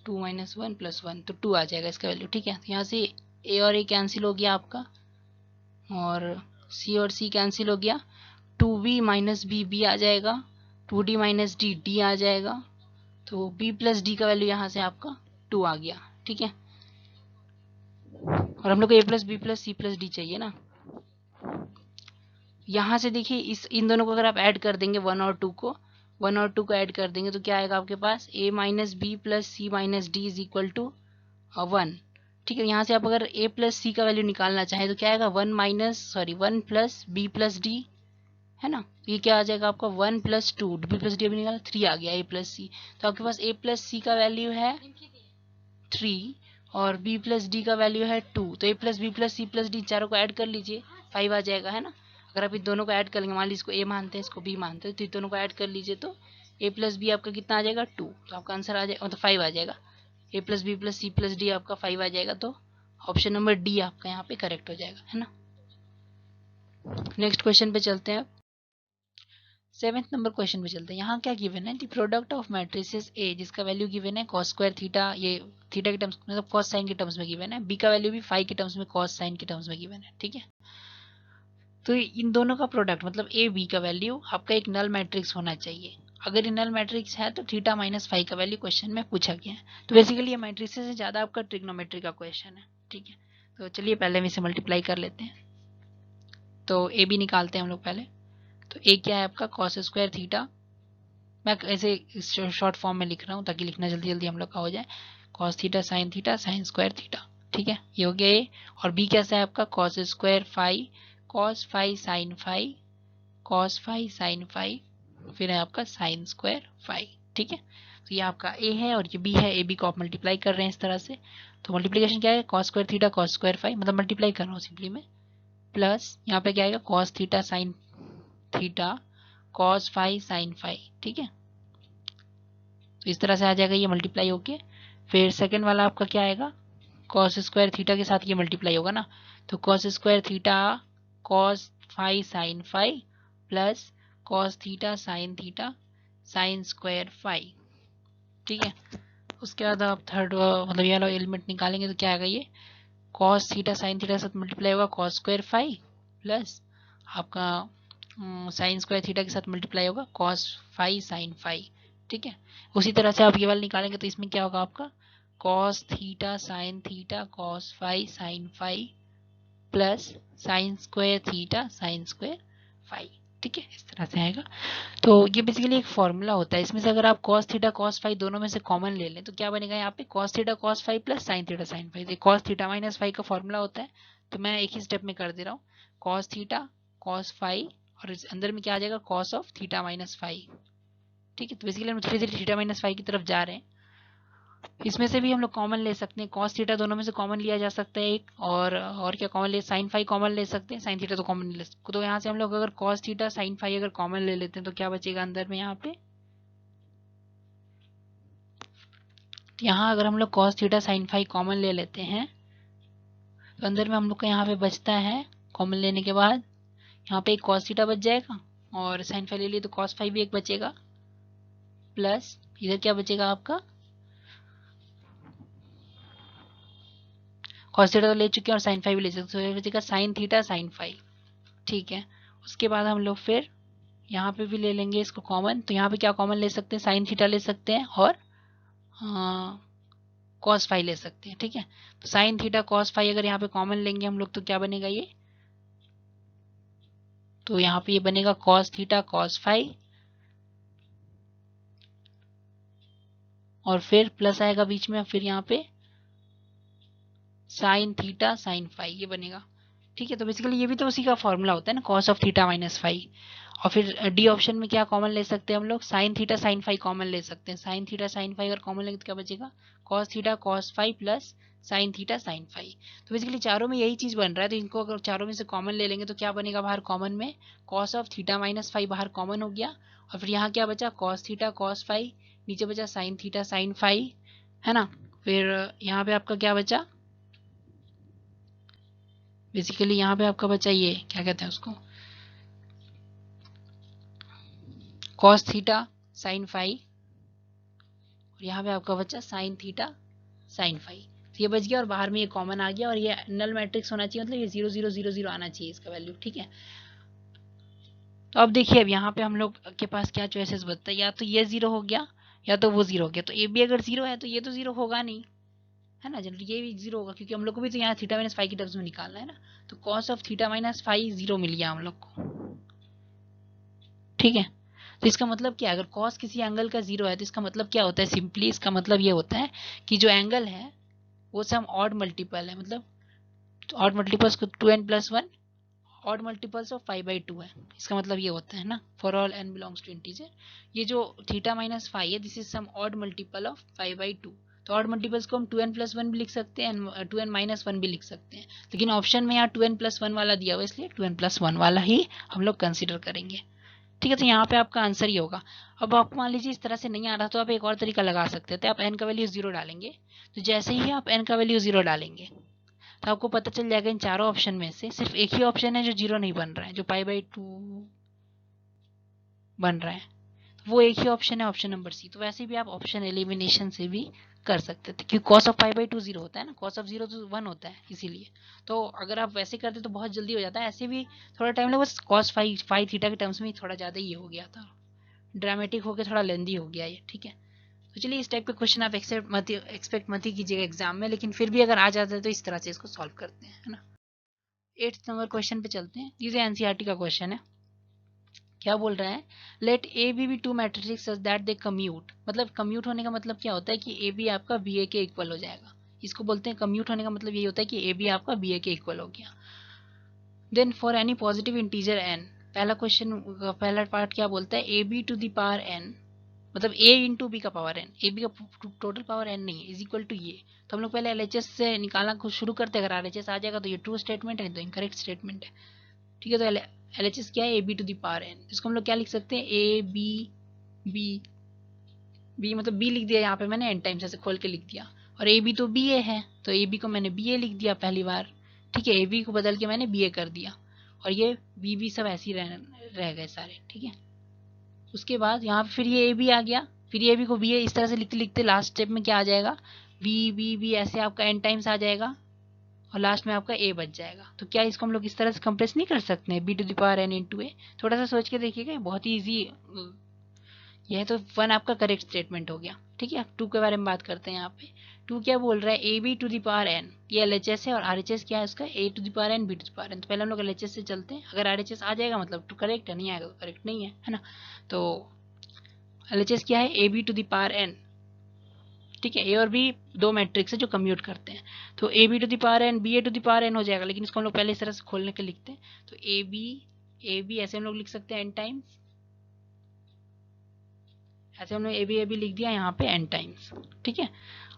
2 minus 1 plus 1, तो 2 आ जाएगा इसका वैल्यू। ठीक है, तो यहाँ से a और a कैंसिल हो गया आपका और c और c कैंसिल हो गया। 2b माइनस बी बी आ जाएगा, 2d माइनस डी डी आ जाएगा, तो b प्लस डी का वैल्यू यहाँ से आपका 2 आ गया। ठीक है, और हम लोग को a plus B plus C plus d चाहिए ना। यहाँ से देखिए इन दोनों को अगर आप ऐड कर देंगे 1 और 2 को, 1 और 2 को ऐड कर देंगे तो क्या आएगा आपके पास a minus b plus c minus d is equal to 1। ठीक है, यहाँ से आप अगर a प्लस सी का वैल्यू निकालना चाहें तो क्या आएगा 1 प्लस बी प्लस डी है ना, ये क्या आ जाएगा आपका 1 प्लस 2 बी प्लस डी अभी निकाला 3 आ गया a प्लस सी। तो आपके पास a प्लस सी का वैल्यू है 3 और b प्लस डी का वैल्यू है 2। तो a plus B plus C plus d चारों को ऐड कर लीजिए 5 आ जाएगा है ना। अगर आप इन दोनों को ऐड कर लेंगे, मान लीजिए इसको a मानते हैं इसको b मानते हैं, तो इन दोनों को ऐड कर लीजिए तो a प्लस बी आपका कितना आ जाएगा 2, तो आपका आंसर आ जाएगा मतलब 5 आ जाएगा। a plus B plus C plus d आपका 5 आ जाएगा, तो ऑप्शन नंबर डी आपका यहाँ पे करेक्ट हो जाएगा है ना। नेक्स्ट क्वेश्चन पे चलते हैं। 7th नंबर क्वेश्चन पे चलते हैं। यहाँ क्या गिवन है, द प्रोडक्ट ऑफ मैट्रिसेस ए जिसका वैल्यू गिवन है cos स्क्वायर थीटा, ये थीटा के टर्म्स मतलब cos साइन के टर्म्स में गिवन है, बी का वैल्यू भी फाई के टर्म्स में cos साइन के टर्म्स में गिवन है। ठीक है, तो इन दोनों का प्रोडक्ट मतलब ए बी का वैल्यू आपका एक नल मैट्रिक्स होना चाहिए। अगर ये नल मैट्रिक्स है तो थीटा माइनस फाई का वैल्यू क्वेश्चन में पूछा गया है। तो बेसिकली ये मैट्रिक्स से ज़्यादा आपका ट्रिग्नोमेट्री का क्वेश्चन है। ठीक है, तो चलिए पहले हम इसे मल्टीप्लाई कर लेते हैं। तो ए बी निकालते हैं हम लोग पहले। तो ए क्या है आपका cos स्क्वायर थीटा, मैं ऐसे शॉर्ट फॉर्म में लिख रहा हूँ ताकि लिखना जल्दी जल्दी हम लोग का हो जाए। cos theta sine square theta. ठीक है, ये हो गया ए। और बी कैसा है आपका cos square phi cos phi sine phi cos phi sine phi, फिर है आपका साइन स्क्वायर फाई। ठीक है, तो ये आपका ए है और ये बी है। ए बी को आप मल्टीप्लाई कर रहे हैं इस तरह से। तो मल्टीप्लीकेशन क्या है cos square theta cos square phi, मतलब मल्टीप्लाई कर रहा हूँ सिंपली में, प्लस यहाँ पे क्या आएगा cos theta sine theta cos phi sine phi. ठीक है, तो इस तरह से आ जाएगा ये मल्टीप्लाई होके। फिर सेकंड वाला आपका क्या आएगा cos स्क्वायर थीटा के साथ ये मल्टीप्लाई होगा ना, तो cos square theta cos phi sine phi plus cos theta sine square phi. ठीक है, उसके बाद आप थर्ड मतलब ये वाला एलिमेंट निकालेंगे तो क्या आएगा ये cos थीटा साइन थीटा के साथ मल्टीप्लाई होगा cos स्क्वायर फाई प्लस आपका साइन स्क्वायर थीटा के साथ मल्टीप्लाई होगा cos फाई साइन फाई। ठीक है, उसी तरह से आप ये वाला निकालेंगे तो इसमें क्या होगा आपका cos theta sine theta cos phi sine phi plus sine square theta sine square phi. ठीक है, इस तरह से आएगा। तो ये बेसिकली एक फॉर्मूला होता है, इसमें से अगर आप cos थीटा cos फाई दोनों में से कॉमन ले लें तो क्या बनेगा यहाँ पे cos theta cos phi plus sine theta sine phi. तो cos थीटा माइनस फाई का फॉर्मूला होता है, तो मैं एक ही स्टेप में कर दे रहा हूँ cos थीटा cos फाई और इस अंदर में क्या आ जाएगा cos of theta minus phi. ठीक है, तो बेसिकली हम धीरे धीरे थीटा माइनस फाई की तरफ जा रहे हैं। इसमें से भी हम लोग कॉमन ले सकते हैं, cos थीटा दोनों में से कॉमन लिया जा सकता है एक, और क्या कॉमन ले साइन फाई कॉमन ले सकते हैं, साइन थीटा तो कॉमन ले सकते। तो यहाँ से हम लोग अगर cos थीटा साइन फाई अगर कॉमन ले लेते हैं तो क्या बचेगा अंदर में यहाँ पे, यहाँ अगर हम लोग cos theta sine phi common ले लेते हैं तो अंदर में हम लोग का यहाँ पे बचता है कॉमन लेने के बाद यहाँ पे एक cos थीटा बच जाएगा और साइन फाई ले लिए तो cos फाई भी एक बचेगा, प्लस इधर क्या बचेगा आपका cos थीटा तो ले चुके हैं और साइन फाई भी ले सकते हैं, तो बचेगा साइन थीटा साइन फाई। ठीक है, उसके बाद हम लोग फिर यहाँ पे भी ले लेंगे इसको कॉमन, तो यहाँ पे क्या कॉमन ले सकते हैं साइन थीटा ले सकते हैं और cos फाई ले सकते हैं, ठीक है। तो साइन थीटा cos फाई अगर यहाँ पे कॉमन लेंगे हम लोग तो क्या बनेगा ये, तो यहाँ पे ये बनेगा cos थीटा cos फाई और फिर प्लस आएगा बीच में, फिर यहाँ पे साइन थीटा साइन फाई ये बनेगा, ठीक है। तो बेसिकली ये भी तो उसी का फॉर्मूला होता है ना, cos of theta minus phi. और फिर डी ऑप्शन में क्या कॉमन ले सकते हैं हम लोग, sine theta sine phi common ले सकते हैं। साइन थीटा साइन फाई अगर कॉमन लेंगे तो क्या बचेगा, cos theta cos phi plus sine theta sine phi. तो बेसिकली चारों में यही चीज बन रहा है, तो इनको अगर चारों में से कॉमन ले लेंगे तो क्या बनेगा बाहर कॉमन में, cos of theta minus phi बाहर कॉमन हो गया। और फिर यहाँ क्या बचा, cos थीटा cos फाई, नीचे बचा साइन थीटा साइन फाई, है ना। फिर यहाँ पे आपका क्या बचा, बेसिकली यहाँ पे आपका बचा ये क्या कहते हैं उसको, cos थीटा साइन फाई, और यहाँ पे आपका बचा साइन थीटा साइन फाई। तो ये बच गया और बाहर में ये कॉमन आ गया और ये नल मैट्रिक्स होना चाहिए, मतलब ये 0 0 0 0 आना चाहिए इसका वैल्यू, ठीक है। तो अब देखिए अब यहाँ पे हम लोग के पास क्या चॉइसेस बचता है, या तो ये 0 हो गया या तो वो 0 हो गया। तो ए भी अगर 0 है तो ये तो 0 होगा नहीं, है ना, जनरली ये भी 0 होगा क्योंकि हम लोग को भी तो यहाँ थीटा माइनस फाई की टर्म्स में निकालना है ना। तो cos of theta minus phi 0 मिल गया हम लोग को, ठीक है। तो इसका मतलब क्या है, अगर cos किसी एंगल का 0 है तो इसका मतलब क्या होता है, सिंपली इसका मतलब ये होता है कि जो एंगल है वो सम ऑड मल्टीपल है, मतलब ऑड मल्टीपल्स को 2n+1 ऑड मल्टीपल्स ऑफ 5/2 है। इसका मतलब ये होता है ना, for all n belongs to integer, ये जो थीटा माइनस फाई है this is some odd multiple of 5/2। तो ऑड मल्टीपल्स को हम 2n+1 भी लिख सकते हैं, 2n-1 भी लिख सकते हैं, लेकिन ऑप्शन में यहाँ 2n+1 वाला दिया हुआ इसलिए 2n+1 वाला ही हम लोग कंसिडर करेंगे, ठीक है। तो यहाँ पे आपका आंसर ही होगा। अब आपको मान लीजिए इस तरह से नहीं आ रहा तो आप एक और तरीका लगा सकते थे, आप n का वैल्यू 0 डालेंगे। तो जैसे ही आप n का वैल्यू 0 डालेंगे तो आपको पता चल जाएगा इन चारों ऑप्शन में से सिर्फ एक ही ऑप्शन है जो 0 नहीं बन रहा है, जो π/2 बन रहा है, तो वो एक ही ऑप्शन है, ऑप्शन नंबर सी। तो वैसे भी आप ऑप्शन एलिमिनेशन से भी कर सकते थे क्योंकि cos ऑफ π/2 0 होता है ना, cos ऑफ 0 तो 1 होता है इसीलिए। तो अगर आप वैसे करते तो बहुत जल्दी हो जाता है, ऐसे भी थोड़ा टाइम लगा, बस cos फाई थीटा के टर्म्स में थोड़ा ज़्यादा ही हो गया था, ड्रामेटिक होकर थोड़ा लेंदी हो गया ये, ठीक है। तो चलिए इस टाइप के क्वेश्चन आप एक्सपेक्ट मत ही कीजिएगा एग्जाम में, लेकिन फिर भी अगर आ जाता है तो इस तरह से इसको सॉल्व करते हैं, है ना। 8th नंबर क्वेश्चन पे चलते हैं। ये एनसीईआरटी का क्वेश्चन है, क्या बोल रहा है, let A B 2 matrix such that they commute. मतलब कम्यूट होने का मतलब क्या होता है कि ए बी आपका बी ए के इक्वल हो जाएगा, इसको बोलते हैं कम्यूट होने का मतलब यही होता है कि ए बी आपका बी ए के इक्वल हो गया। Then for any positive integer n, पहला क्वेश्चन पहला पार्ट क्या बोलता है, A B to the power n, मतलब a इंटू बी का पावर एन, ए बी का टोटल पावर एन नहीं है, इज इक्वल टू ये। तो हम लोग पहले एलएचएस से निकालना कुछ शुरू करते हैं, अगर आरएचएस आ जाएगा तो ये ट्रू स्टेटमेंट है, तो इनकरेक्ट स्टेटमेंट है, ठीक है। तो एलएचएस क्या है, A B to the power n, इसको हम लोग क्या लिख सकते हैं, ए बी बी बी, मतलब बी लिख दिया यहाँ पे मैंने एन टाइम्स ऐसे खोल के लिख दिया, और ए बी तो बी ए है तो ए बी को मैंने बी ए लिख दिया पहली बार, ठीक है। ए बी को बदल के मैंने बी ए कर दिया और ये बी बी सब ऐसे ही रह गए सारे, ठीक है। उसके बाद यहाँ फिर ये ए बी आ गया, फिर ये बी को बी ए, इस तरह से लिखते लिखते लास्ट स्टेप में क्या आ जाएगा, बी बी बी ऐसे आपका एन टाइम्स आ जाएगा और लास्ट में आपका ए बच जाएगा। तो क्या इसको हम लोग इस तरह से कंप्रेस नहीं कर सकते हैं, B to the power N into A. थोड़ा सा सोच के देखिएगा, बहुत ही ईजी, यह तो 1 आपका करेक्ट स्टेटमेंट हो गया, ठीक है। 2 के बारे में बात करते हैं यहाँ पे। 2 क्या बोल रहा है, A B to the power N, ये एलएचएस है और आरएचएस क्या है उसका, A to the power N B to the power N. तो पहले हम लोग एलएचएस से चलते हैं, अगर आरएचएस आ जाएगा मतलब टू करेक्ट है, नहीं आएगा तो करेक्ट नहीं है ना। तो एलएचएस क्या है, A B to the power n, ठीक है। ए और बी दो मैट्रिक्स है जो कम्यूट करते हैं, तो A B to the power N B A to the power n हो जाएगा, लेकिन इसको हम लोग पहले इस तरह से खोलने के लिखते हैं। तो ए बी ऐसे हम लोग लिख सकते हैं एन टाइम्स, ऐसे हमने ए बी लिख दिया यहाँ पे एन टाइम्स, ठीक है।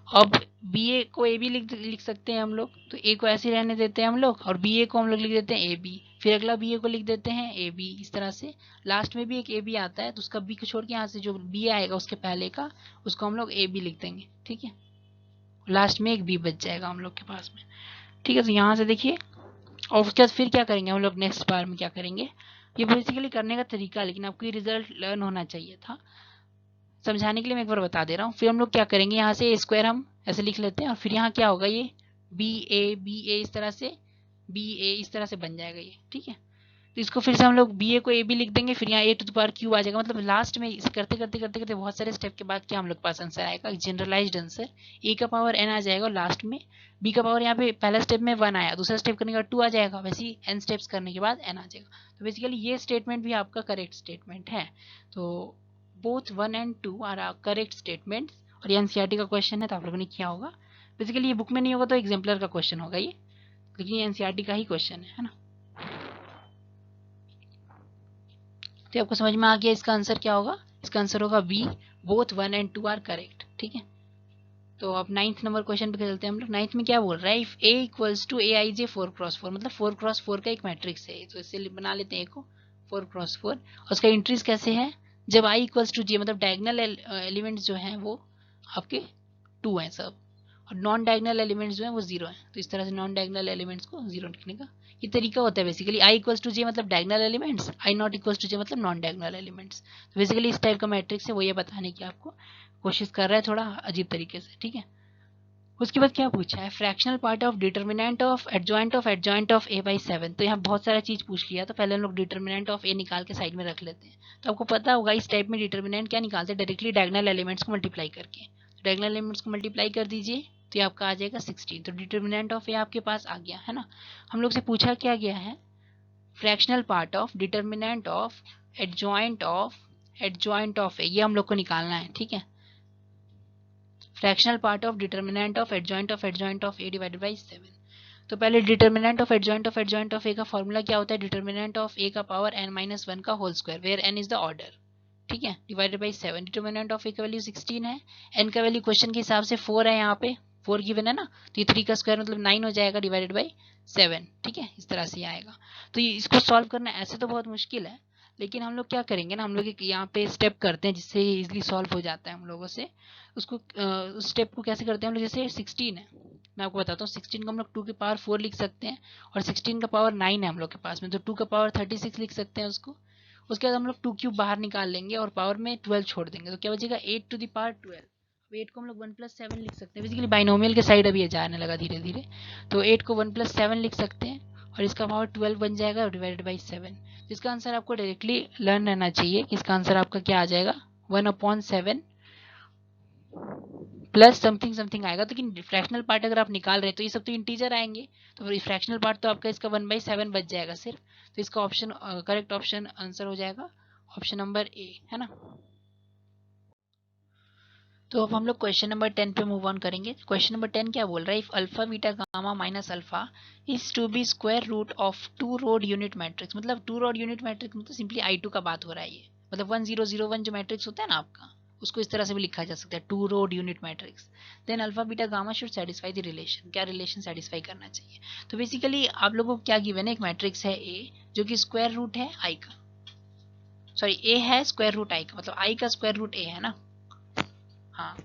अब बी ए को ए बी लिख सकते हैं हम लोग, तो ए को ऐसे रहने देते हैं हम लोग और बी ए को हम लोग लिख देते हैं ए बी, फिर अगला बी ए को लिख देते हैं ए बी, इस तरह से लास्ट में भी एक ए बी आता है तो उसका बी को छोड़ के यहाँ से जो बी आएगा उसके पहले का उसको हम लोग ए बी लिख देंगे, ठीक है। लास्ट में एक बी बच जाएगा हम लोग के पास में, ठीक है। तो यहाँ से देखिए, और उसके बाद फिर क्या करेंगे हम लोग, नेक्स्ट बार में क्या करेंगे, ये बेसिकली करने का तरीका, लेकिन आपको ये रिजल्ट लर्न होना चाहिए था, समझाने के लिए मैं एक बार बता दे रहा हूँ। फिर हम लोग क्या करेंगे, यहाँ से स्क्वायर हम ऐसे लिख लेते हैं और फिर यहाँ क्या होगा, ये बी ए इस तरह से बी ए इस तरह से बन जाएगा ये, ठीक है। तो इसको फिर से हम लोग बी ए को ए बी लिख देंगे, फिर यहाँ ए टू द पावर क्यूब आ जाएगा। मतलब लास्ट में इस करते करते करते करते बहुत सारे स्टेप के बाद क्या हम लोग पास आंसर आएगा, जनरलाइज्ड आंसर ए का पावर एन आ जाएगा, और लास्ट में बी का पावर यहाँ पे पहला स्टेप में 1 आया, दूसरा स्टेप करने के बाद 2 आ जाएगा, वैसे ही एन स्टेप्स करने के बाद एन आ जाएगा। तो बेसिकली ये स्टेटमेंट भी आपका करेक्ट स्टेटमेंट है। तो both 1 and 2 are correct statement, और ये एनसीईआरटी का क्वेश्चन है तो आप लोगों ने किया होगा। बेसिकली ये बुक में नहीं होगा तो एग्जाम्पलर का क्वेश्चन होगा ये, लेकिन ये एनसीईआरटी का ही क्वेश्चन है ना। तो आपको समझ में आ गया इसका आंसर क्या होगा, इसका आंसर होगा B, both 1 and 2 are correct. ठीक है, तो अब 9th नंबर क्वेश्चन पे चलते हैं हम लोग। 9th में क्या बोल रहा है, if A equals to a i j 4x4, मतलब 4x4 का एक मैट्रिक्स है, तो इससे बना लेते हैं ए को 4x4, और उसका इंट्रीज कैसे है, जब आई इक्वल्स टू जे, मतलब डायगोनल एलिमेंट्स जो हैं वो आपके 2 हैं सब, और नॉन डायगोनल एलिमेंट्स जो हैं वो 0 हैं। तो इस तरह से नॉन डायगोनल एलिमेंट्स को 0 लिखने का ये तरीका होता है। Basically I equals to J मतलब diagonal elements, I not equals to J मतलब नॉन डायगोनल एलिमेंट्स। तो बेसिकली इस टाइप का मैट्रिक्स है, वो ये बताने की आपको कोशिश कर रहा है थोड़ा अजीब तरीके से। ठीक है, उसके बाद क्या पूछा है, fractional part of determinant of adjoint of A by 7। तो यहाँ बहुत सारा चीज पूछ लिया, तो पहले हम लोग डिटर्मिनेंट ऑफ ए निकाल के साइड में रख लेते हैं। तो आपको पता होगा इस टाइप में डिटर्मिनेंट क्या निकालते हैं, डायरेक्टली डायगोनल एलिमेंट्स को मल्टीप्लाई करके। तो डायगोनल एलिमेंट्स को मल्टीप्लाई कर दीजिए तो ये आपका आ जाएगा 16। तो डिटर्मिनेंट ऑफ ए आपके पास आ गया है ना। हम लोग से पूछा क्या गया है, fractional part of determinant of adjoint of A, ये हम लोग को निकालना है। ठीक है, fractional part of determinant of adjoint of A divided by 7। तो पहले determinant of adjoint of A का फॉर्मूला क्या होता है, डिटर्मिनेंट ऑफ ए का पावर n-1 का whole square, where n is the order. ठीक है, divided by 7। Determinant of A का वैल्यू 16 है, n का वैल्यू क्वेश्चन के हिसाब से 4 है, यहाँ पे 4 गिवन है ना, तो ये 3 का स्क्वायर मतलब 9 हो जाएगा, डिवाइडेड बाई 7। ठीक है, इस तरह से आएगा। तो ये इसको सॉल्व करना ऐसे तो बहुत मुश्किल है, लेकिन हम लोग क्या करेंगे ना, हम लोग यहाँ पे स्टेप करते हैं जिससे इजिली सॉल्व हो जाता है हम लोगों से। उसको उस स्टेप को कैसे करते हैं हम लोग, जैसे 16 है, मैं आपको बताता हूँ। 16 को हम लोग 2 के पावर 4 लिख सकते हैं, और 16 का पावर 9 है हम लोग के पास में, तो 2 का पावर 36 लिख सकते हैं उसको। उसके बाद हम लोग 2 क्यूब बाहर निकाल लेंगे और पावर में 12 छोड़ देंगे, तो क्या बचेगा 8 टू द पावर 12। 8 को हम लोग 1+7 लिख सकते हैं, बेसिकली बाइनोमियल के साइड अभी ये जाने लगा धीरे धीरे। तो 8 को 1+7 लिख सकते हैं, और इसका पावर 12 बन जाएगा डिवाइडेड बाई 7। इसका आंसर आपको डायरेक्टली लर्न रहना चाहिए कि इसका आंसर आपका क्या आ जाएगा, 1/7 प्लस समथिंग समथिंग आएगा। तो कि फ्रैक्शनल पार्ट अगर आप निकाल रहे हैं तो ये सब तो इंटीजर आएंगे, तो फिर फ्रैक्शनल पार्ट तो आपका इसका 1/7 बच जाएगा सिर्फ। तो इसका ऑप्शन करेक्ट ऑप्शन आंसर हो जाएगा ऑप्शन नंबर ए, है ना। तो अब हम लोग क्वेश्चन नंबर 10 पे मूव ऑन करेंगे। क्वेश्चन नंबर 10 क्या बोल रहा है, if alpha beta gamma minus alpha is to be square root of 2 rowed unit matrix. मतलब 2 रोड यूनिट मैट्रिक्स मतलब सिंपली I2 का बात हो रहा है ये, मतलब 1001 जो मैट्रिक्स होता है ना आपका, उसको इस तरह से भी लिखा जा सकता है, 2 rowed unit matrix. Then alpha beta gamma should satisfy the relation, क्या रिलेशन सेटिस्फाई करना चाहिए। तो बेसिकली आप लोगों को क्या गिवन है, एक मैट्रिक्स है ए जो कि स्क्वायर रूट है आई का, सॉरी ए है स्क्वायर रूट आई का, मतलब आई का स्क्वायर रूट ए है ना। हाँ,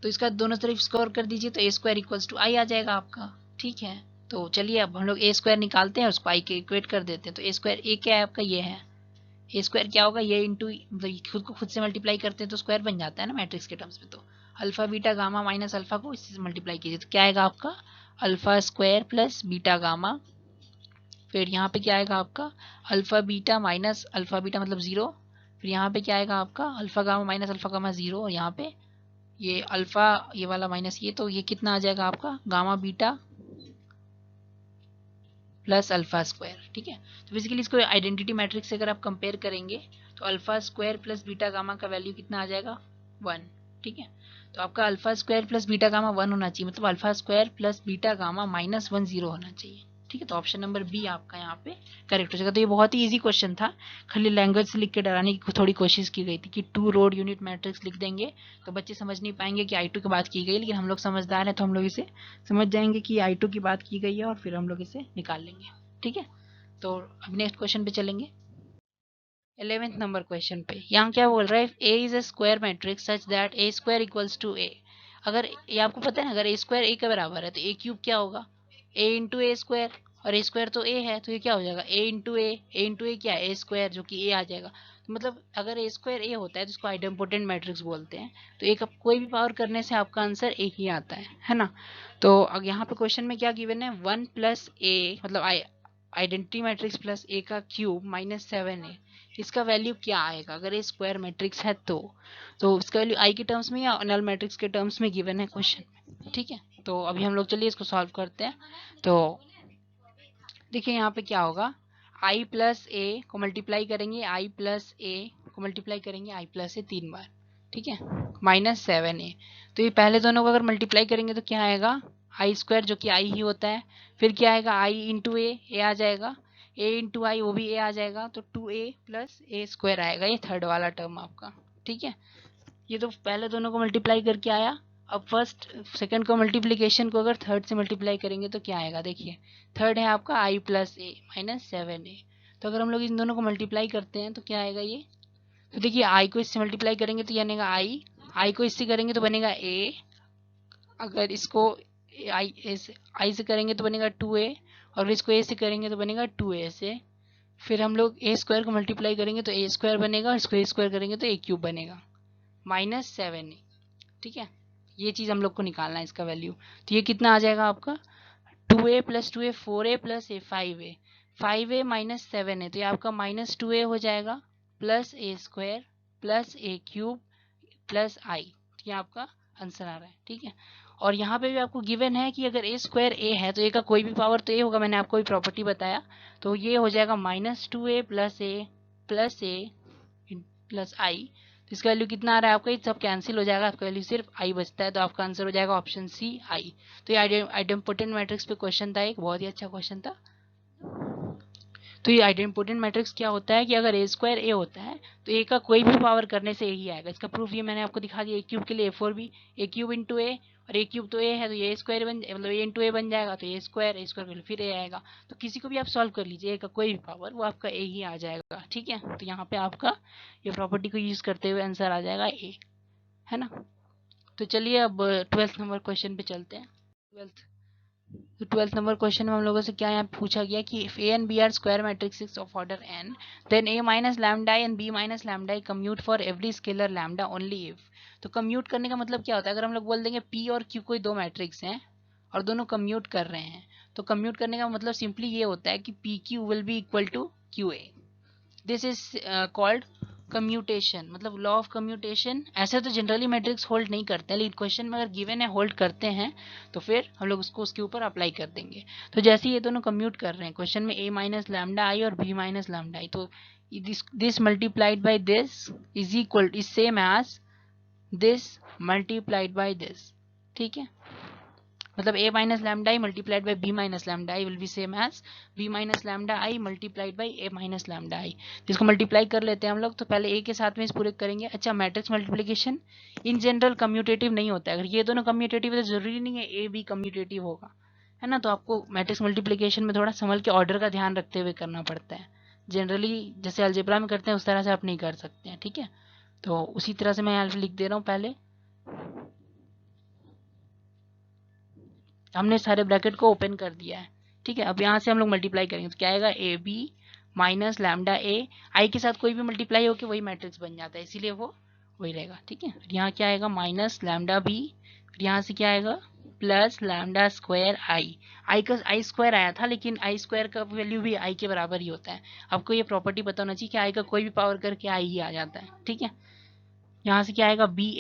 तो इसका दोनों तरफ स्क्वायर कर दीजिए तो ए स्क्वायर इक्वल्स टू आई आ जाएगा आपका। ठीक है, तो चलिए अब हम लोग ए स्क्वायर निकालते हैं, उसको आई के इक्वेट कर देते हैं। तो ए स्क्वायर ए क्या है आपका, ये है ए स्क्वायर क्या होगा, ये इंटू मतलब खुद को खुद से मल्टीप्लाई करते हैं तो स्क्वायर बन जाता है ना मैट्रिक्स के टर्म्स में। तो alpha beta gamma minus alpha को इससे मल्टीप्लाई कीजिए तो क्या आएगा आपका, alpha square plus beta gamma, फिर यहाँ पे क्या आएगा आपका alpha beta minus alpha beta मतलब 0, फिर यहाँ पे क्या आएगा आपका alpha gamma minus alpha gamma 0, और यहाँ पे ये अल्फा ये वाला माइनस ये, तो ये कितना आ जाएगा आपका gamma beta plus alpha square. ठीक है, तो बेसिकली इसको आइडेंटिटी मैट्रिक्स से अगर आप कंपेयर करेंगे तो alpha square plus beta gamma का वैल्यू कितना आ जाएगा 1। ठीक है, तो आपका alpha square plus beta gamma 1 होना चाहिए, मतलब alpha square plus beta gamma -1 0 होना चाहिए। ठीक है, तो ऑप्शन नंबर बी आपका यहाँ पे करेक्ट हो जाएगा। तो ये बहुत ही इजी क्वेश्चन था, खाली लैंग्वेज से लिख के डराने की थोड़ी कोशिश की गई थी कि 2 रोड यूनिट मैट्रिक्स लिख देंगे तो बच्चे समझ नहीं पाएंगे कि I2 की बात की गई, लेकिन हम लोग समझदार हैं तो हम लोग इसे समझ जाएंगे कि I2 की बात की गई है और फिर हम लोग इसे निकाल लेंगे। ठीक है, तो अब नेक्स्ट क्वेश्चन पे चलेंगे। 11th नंबर क्वेश्चन पे यहाँ क्या बोल रहा है, A is a square matrix such that A square equals to A. अगर ये आपको पता है ना, अगर ए स्क्वायर ए के बराबर है तो ए क्यूब क्या होगा, ए इंटू ए स्क्वायर, और ए स्क्वायर तो ए है तो ये क्या हो जाएगा ए इंटू ए क्या है ए स्क्वायर, जो कि ए आ जाएगा। तो मतलब अगर ए स्क्वायर ए होता है तो इसको आइडेम्पोटेंट मैट्रिक्स बोलते हैं। तो एक कोई भी पावर करने से आपका आंसर एक ही आता है ना। तो अब यहाँ पे क्वेश्चन में क्या गिवन है, 1 + a मतलब आइडेंटिटी मैट्रिक्स प्लस ए का क्यूब माइनस 7a, इसका वैल्यू क्या आएगा अगर ये स्क्वायर मैट्रिक्स है तो इसका वैल्यू आई के टर्म्स में या नल मैट्रिक्स के टर्म्स में गिवन है क्वेश्चन में, ठीक है। तो अभी हम लोग चलिए इसको सॉल्व करते हैं। तो देखिए यहाँ पे क्या होगा, आई प्लस ए को मल्टीप्लाई करेंगे, आई प्लस ए को मल्टीप्लाई करेंगे आई प्लस ए 3 बार, ठीक है, माइनस 7a। तो ये पहले दोनों को अगर मल्टीप्लाई करेंगे तो क्या आएगा, आई स्क्वायर जो कि आई ही होता है, फिर क्या आएगा आई इंटू ए आ जाएगा, ए इंटू आई वो भी ए आ जाएगा, तो 2a प्लस ए स्क्वायर आएगा, ये थर्ड वाला टर्म आपका, ठीक है। ये तो पहले दोनों को मल्टीप्लाई करके आया। अब फर्स्ट सेकंड को मल्टीप्लिकेशन को अगर थर्ड से मल्टीप्लाई करेंगे तो क्या आएगा, देखिए थर्ड है आपका आई प्लस ए माइनस 7a। तो अगर हम लोग इन दोनों को मल्टीप्लाई करते हैं तो क्या आएगा ये, तो देखिए आई को इससे मल्टीप्लाई करेंगे तो ये बनेगा आई को इससे करेंगे तो बनेगा ए, अगर इसको आई से करेंगे तो बनेगा 2a, और इसको ए से करेंगे तो बनेगा 2a से। फिर हम लोग ए स्क्वायर को मल्टीप्लाई करेंगे तो ए स्क्वायर बनेगा, और इसको ए स्क्वायर करेंगे तो ए क्यूब बनेगा माइनस 7a, ठीक है। ये चीज़ हम लोग को निकालना है इसका वैल्यू। तो ये कितना आ जाएगा आपका 2a plus 2a 4a plus ए 5a माइनस 7a, तो ये आपका माइनस 2a हो जाएगा प्लस ए स्क्वायर प्लस ए क्यूब प्लस आई, ये आपका आंसर आ रहा है, ठीक है। और यहाँ पे भी आपको गिवन है कि अगर ए स्क्वायर ए है तो ए का कोई भी पावर तो ए होगा, मैंने आपको भी प्रॉपर्टी बताया। तो ये हो जाएगा minus 2a plus A plus I, तो इसका वैल्यू कितना आ रहा है आपका, ये सब कैंसिल हो जाएगा, आपका वैल्यू सिर्फ आई बचता है, तो आपका आंसर हो जाएगा ऑप्शन सी आई। तो ये आइडेम्पोटेंट मैट्रिक्स पे क्वेश्चन था, एक बहुत ही अच्छा क्वेश्चन था। तो ये आइडेम्पोटेंट मैट्रिक्स क्या होता है कि अगर ए स्क्वायर ए होता है तो ए का कोई भी पावर करने से ए ही आएगा। इसका प्रूफ ये मैंने आपको दिखा दिया, ए क्यूब के लिए A4 ए क्यूब इंटू ए, और ए क्यूब तो ए है तो ये स्क्वायर बन मतलब ए इंटू ए बन जाएगा, तो ए स्क्वायर फिर ए आएगा। तो किसी को भी आप सॉल्व कर लीजिए, ए का कोई भी पावर वो आपका ए ही आ जाएगा, ठीक है। तो यहाँ पे आपका ये प्रॉपर्टी को यूज करते हुए आंसर आ जाएगा ए, है ना। तो चलिए अब 12th नंबर क्वेश्चन पे चलते हैं। 12th नंबर क्वेश्चन में हम लोगों से क्या यहाँ पूछा गया कि if a and b are square matrices of order n, then a minus lambda i and b minus lambda i commute for every scalar lambda only if। तो कम्यूट करने का मतलब क्या होता है, अगर हम लोग बोल देंगे p और q कोई दो मैट्रिक्स हैं और दोनों कम्यूट कर रहे हैं, तो कम्यूट करने का मतलब सिंपली ये होता है कि P Q will be equal to Q A. This is called commutation, मतलब लॉ ऑफ कम्यूटेशन। ऐसे तो जनरली मैट्रिक्स होल्ड नहीं करते हैं, लेकिन क्वेश्चन में अगर गिवन है होल्ड करते हैं तो फिर हम लोग उसको उसके ऊपर अप्लाई कर देंगे। तो जैसे ये दोनों कम्यूट कर रहे हैं क्वेश्चन में, ए माइनस लैम्डा आई और बी माइनस लैम्डा आई, तो this multiplied by this is equal is same as this multiplied by this, ठीक है। मतलब a minus lambda I multiplied by b minus lambda I will be same as b minus lambda I multiplied by a minus lambda I. जिसको मल्टीप्लाई कर लेते हैं हम लोग, तो पहले a के साथ में इस पूरे करेंगे। अच्छा, matrix multiplication in general commutative नहीं होता है, अगर ये दोनों कम्यूटेटिव है तो जरूरी नहीं है a b कम्यूटेटिव होगा, है ना। तो आपको मैट्रिक्स मल्टीप्लिकेशन में थोड़ा संभल के ऑर्डर का ध्यान रखते हुए करना पड़ता है। जनरली जैसे अलजेब्रा में करते हैं उस तरह से आप नहीं कर सकते हैं, ठीक है। तो उसी तरह से मैं यहाँ लिख दे रहा हूँ। पहले हमने सारे ब्रैकेट को ओपन कर दिया है, ठीक है। अब यहाँ से हम लोग मल्टीप्लाई करेंगे तो क्या आएगा, ए बी माइनस लैम्डा ए, आई के साथ कोई भी मल्टीप्लाई होकर वही मैट्रिक्स बन जाता है, इसीलिए वो वही रहेगा, ठीक है। फिर यहाँ क्या आएगा माइनस लैम्डा बी, फिर यहाँ से क्या आएगा प्लस लैम्डा स्क्वायर आई का आई स्क्वायर आया था, लेकिन आई स्क्वायर का वैल्यू भी आई के बराबर ही होता है। आपको ये प्रॉपर्टी पता होना चाहिए कि आई का कोई भी पावर करके आई ही आ जाता है, ठीक है। यहाँ से क्या आएगा बी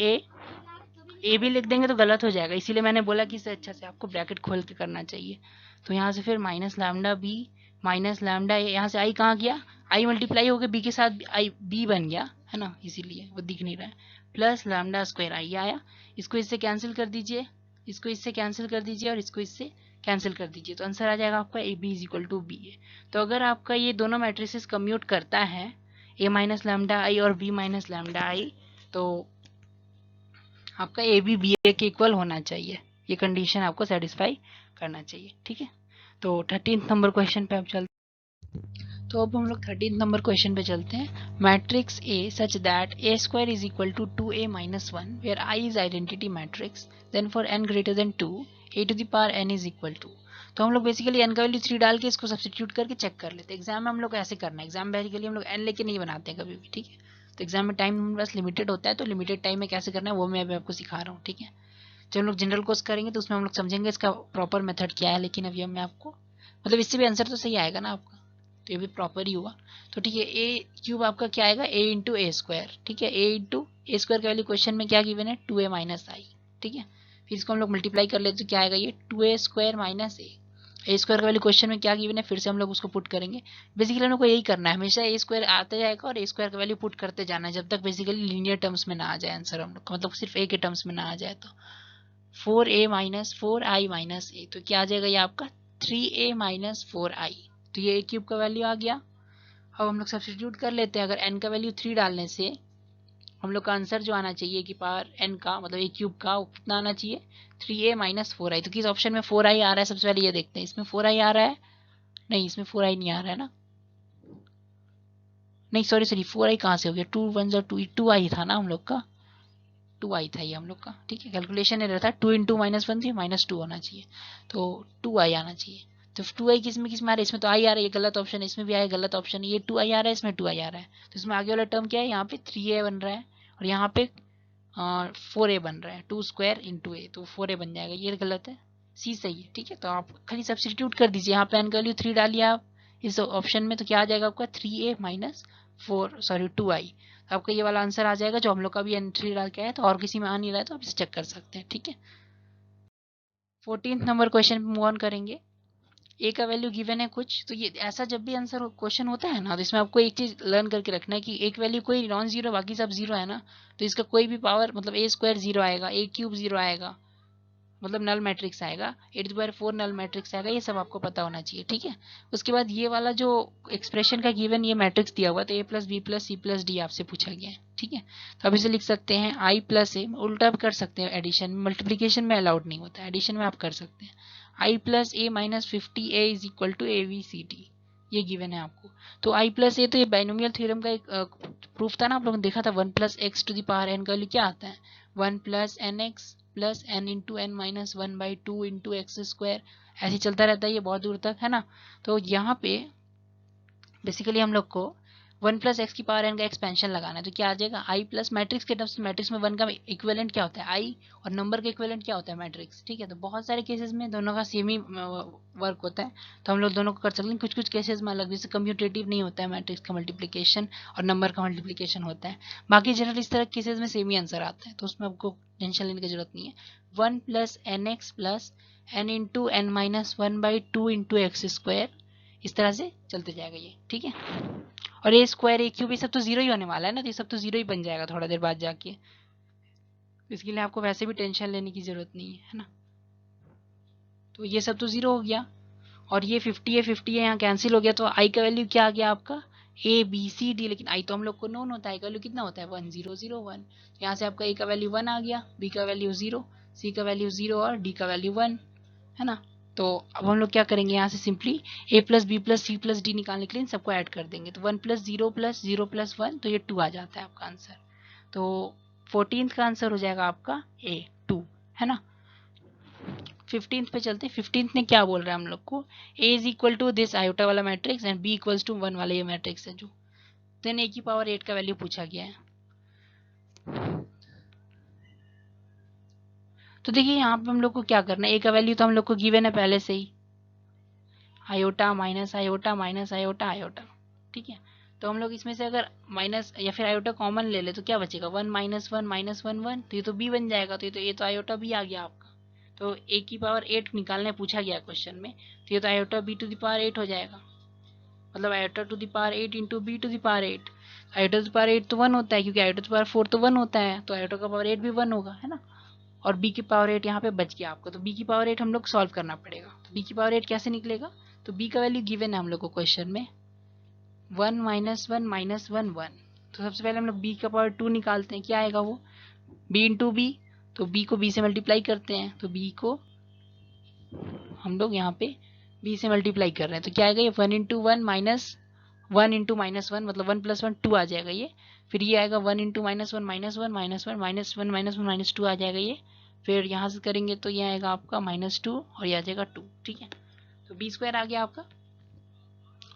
ए भी लिख देंगे तो गलत हो जाएगा, इसीलिए मैंने बोला कि इससे अच्छा से आपको ब्रैकेट खोल के करना चाहिए। तो यहाँ से फिर minus lambda B minus lambda A, यहाँ से आई कहाँ गया, आई मल्टीप्लाई हो गया बी के साथ, आई बी बन गया, है ना, इसीलिए वो दिख नहीं रहा है। प्लस लैम्डा स्क्वायर आई आया, इसको इससे कैंसिल कर दीजिए, इसको इससे कैंसिल कर दीजिए और इसको इससे कैंसिल कर दीजिए, तो आंसर आ जाएगा आपका ए B is equal to B A. तो अगर आपका ये दोनों मैट्रिसेस कम्यूट करता है ए माइनस लैम्डा आई और बी माइनस लैम्डा आई, तो आपका ए बी बी ए के इक्वल होना चाहिए, ये कंडीशन आपको सेटिस्फाई करना चाहिए, ठीक है। तो 13th नंबर क्वेश्चन पे आप चलते। तो अब हम लोग 13th नंबर क्वेश्चन पे चलते हैं। Matrix A such that A square is equal to 2a minus 1 where I is identity matrix, then for n greater than 2 a to the power n is equal to. तो हम लोग बेसिकली n का वैल्यू 3 डाल के इसको सब्स्टिट्यूट करके चेक कर लेते हैं। एग्जाम में हम लोग ऐसे करना है, एग्जाम बेसिकली हम लोग n लेके नहीं बनाते हैं कभी भी, ठीक है। तो एग्जाम में टाइम बस लिमिटेड होता है, तो लिमिटेड टाइम में कैसे करना है वो मैं अभी आपको सिखा रहा हूँ, ठीक है। जब हम लोग जनरल कोर्स करेंगे तो उसमें हम लोग समझेंगे इसका प्रॉपर मेथड क्या है, लेकिन अभी मैं आपको मतलब इससे भी आंसर तो सही आएगा ना आपका, तो ये भी प्रॉपर ही हुआ। तो ठीक है, ए क्यूब आपका क्या आएगा, ए इंटू ए स्क्वायर। ठीक है, ए इंटू ए स्क्वायर का वैल्यू क्वेश्चन में क्या गिवन है, 2a माइनस आई। ठीक है, फिर इसको हम लोग मल्टीप्लाई कर लेते तो क्या आएगा, ये 2a स्क्वायर माइनस ए स्क्वायर का वैल्यू क्वेश्चन में क्या गिवन है, फिर से हम लोग उसको पुट करेंगे। बेसिकली हम लोग को यही करना है, हमेशा ए स्क्वायर आते जाएगा और ए स्क्वायर का वैल्यू पुट करते जाना है, जब तक बेसिकली लीनियर टर्म्स में ना आ जाए आंसर हम लोग का, मतलब सिर्फ ए के टर्म्स में ना आ जाए। तो 4a माइनस 4i माइनस ए, तो क्या आ जाएगा ये आपका 3a माइनस 4i। तो ये ए क्यूब का वैल्यू आ गया। अब हम लोग सब्स्टिट्यूट कर लेते हैं, अगर n का वैल्यू 3 डालने से हम लोग का आंसर जो आना चाहिए कि पावर n का मतलब ए क्यूब का, वो कितना आना चाहिए, 3a माइनस 4i। तो किस ऑप्शन में 4i आ रहा है, सबसे पहले ये देखते हैं, इसमें 4i आ रहा है, नहीं इसमें 4i नहीं आ रहा है ना, नहीं सॉरी 4i कहाँ से हो गया, 2 1 2 2i था ना हम लोग का, 2i था ये हम लोग का। ठीक है, कैलकुलेशन एरर था, 2 इंटू -1 थी, -2 होना चाहिए, तो 2i आना चाहिए। तो 2i किस में आ रहा है, इसमें तो i आ रहा है, ये गलत ऑप्शन है, इसमें भी आया गलत ऑप्शन है, ये 2i आ रहा है, इसमें 2i आ रहा है, तो इसमें आगे वाला टर्म क्या है, यहाँ पे 3a बन रहा है और यहाँ पे 4a बन रहा है, 2 स्क्वायर इंटू ए, तो 4a बन जाएगा, ये गलत है, सी सही है। ठीक है, तो आप खाली सब्सटीट्यूट कर दीजिए, यहाँ पे एन का वैल्यू 3 डालिए आप इस ऑप्शन में, तो क्या आ जाएगा आपका 3a माइनस 2i। तो आपका ये वाला आंसर आ जाएगा, जो हम लोग का भी एंट्री डाल के आया, तो और किसी में आ नहीं रहा है तो आप इसे चेक कर सकते हैं। ठीक है, 14th नंबर क्वेश्चन पे मूव ऑन करेंगे। ए का वैल्यू गिवन है कुछ, तो ये ऐसा जब भी आंसर क्वेश्चन होता है ना, तो इसमें आपको एक चीज लर्न करके रखना है कि एक वैल्यू कोई नॉन जीरो, बाकी सब जीरो है ना, तो इसका कोई भी पावर मतलब ए स्क्वायर जीरो आएगा, ए क्यूब जीरो आएगा, मतलब नल मैट्रिक्स आएगा, 8/4 नल मैट्रिक्स आएगा, ये सब आपको पता होना चाहिए। ठीक है, उसके बाद ये वाला जो एक्सप्रेशन का गिवन ये मैट्रिक्स दिया हुआ, तो a plus B plus C plus d आपसे पूछा गया है। ठीक है, तो अब इसे लिख सकते हैं i प्लस ए, उल्टा भी कर सकते हैं, एडिशन मल्टीप्लीकेशन में अलाउड नहीं होता, एडिशन में आप कर सकते हैं, i plus A minus 50a is equal to a v c d, ये गिवन है आपको। तो i प्लस ए, तो ये बाइनोमियल थ्योरम का एक प्रूफ था ना, आप लोगों ने देखा था, 1 plus x to the power n का वैल्यू क्या आता है, 1 plus n x plus n into n minus 1/2 into x square, ऐसे चलता रहता है ये बहुत दूर तक, है ना। तो यहाँ पे बेसिकली हम लोग को 1 प्लस एक्स की पावर एन का एक्सपेंशन लगाना है, तो क्या आ जाएगा, आई प्लस मैट्रिक्स के टर्म्स, मैट्रिक्स में 1 का इक्विवेलेंट क्या होता है आई, और नंबर का इक्विवेलेंट क्या होता है मैट्रिक्स। ठीक है, तो बहुत सारे केसेस में दोनों का सेम ही वर्क होता है, तो हम लोग दोनों को कर सकते हैं, कुछ कुछ केसेस में अलग, जैसे कम्यूटेटिव नहीं होता है, मैट्रिक्स का मल्टीप्लीकेशन और नंबर का मल्टीप्लीकेशन होता है, बाकी जनरल इस तरह केसेस में सेम ही आंसर आता है, तो उसमें आपको टेंशन लेने की जरूरत नहीं है। 1 plus n x plus n into n minus 1/2 into x square, इस तरह से चलते जाएगा ये। ठीक है, और ए स्क्वायर ए क्यूब ये सब तो जीरो ही होने वाला है ना, तो ये सब तो जीरो ही बन जाएगा थोड़ा देर बाद जाके, इसके लिए आपको वैसे भी टेंशन लेने की जरूरत नहीं है ना। तो ये सब तो जीरो हो गया, और ये 50 है यहाँ कैंसिल हो गया, तो आई का वैल्यू क्या आ गया आपका, ए बी सी डी, लेकिन आई तो हम लोग को नोन होता है, आई का वैल्यू कितना होता है 1 0 0 1, यहाँ से आपका ए का वैल्यू 1 आ गया, बी का वैल्यू 0, सी का वैल्यू 0 और डी का वैल्यू 1, है ना। तो अब हम लोग क्या करेंगे, यहाँ से simply A plus B plus C plus D निकालने के लिए इन सबको ऐड कर देंगे, तो 1 प्लस 0 प्लस 0 प्लस 1, तो ये 2 आ जाता है आपका आंसर। तो 14th का आंसर हो जाएगा आपका ए 2, है ना। 15th पे चलते हैं, 15th ने क्या बोल रहा है हम लोग को, A is equal to this iota वाला matrix and B equals to 1 वाला ये मैट्रिक्स है जो, देन ए की पावर 8 का वैल्यू पूछा गया है। तो देखिए यहाँ पे हम लोग को क्या करना है, ए का वैल्यू तो हम लोग को गिवन है पहले से ही, iota minus iota minus iota iota. ठीक है, तो हम लोग इसमें से अगर माइनस या फिर आयोटा कॉमन ले ले तो क्या बचेगा, 1 माइनस 1 माइनस 1 1, तो ये तो बी बन जाएगा, तो ये तो आयोटा बी आ गया आपका। तो ए की पावर 8 निकालने पूछा गया क्वेश्चन में, तो ये तो iota b to the power 8 हो जाएगा, मतलब iota to the power 8 into b to the power 8, iota to the power 8 तो 1 होता है, क्योंकि आयोटा टू द पावर 4 तो 1 होता है, तो आयोटा का पावर 8 भी 1 होगा, है ना। और बी की पावर 8 यहाँ पे बच गया आपको, तो बी की पावर 8 हम लोग सॉल्व करना पड़ेगा, तो बी की पावर 8 कैसे निकलेगा, तो बी का वैल्यू गिवन है हम लोग को क्वेश्चन में 1 माइनस 1 माइनस 1 1, तो सबसे पहले हम लोग बी का पावर 2 निकालते हैं, क्या आएगा वो बी इंटू बी, तो बी को बी से मल्टीप्लाई करते हैं, तो बी को हम लोग यहाँ पे बी से मल्टीप्लाई कर रहे हैं, तो क्या आएगा ये 1 इंटू 1 माइनस 1 इंटू माइनस 1, मतलब 1 प्लस 1 2 आ जाएगा ये, फिर ये आएगा 1 into minus 1 minus 1 minus 1 minus 1 minus 1 minus 2 आ जाएगा ये, फिर यहाँ से करेंगे तो ये आएगा आपका -2 और ये आ जाएगा 2। ठीक है, तो बी स्क्वायर आ गया आपका।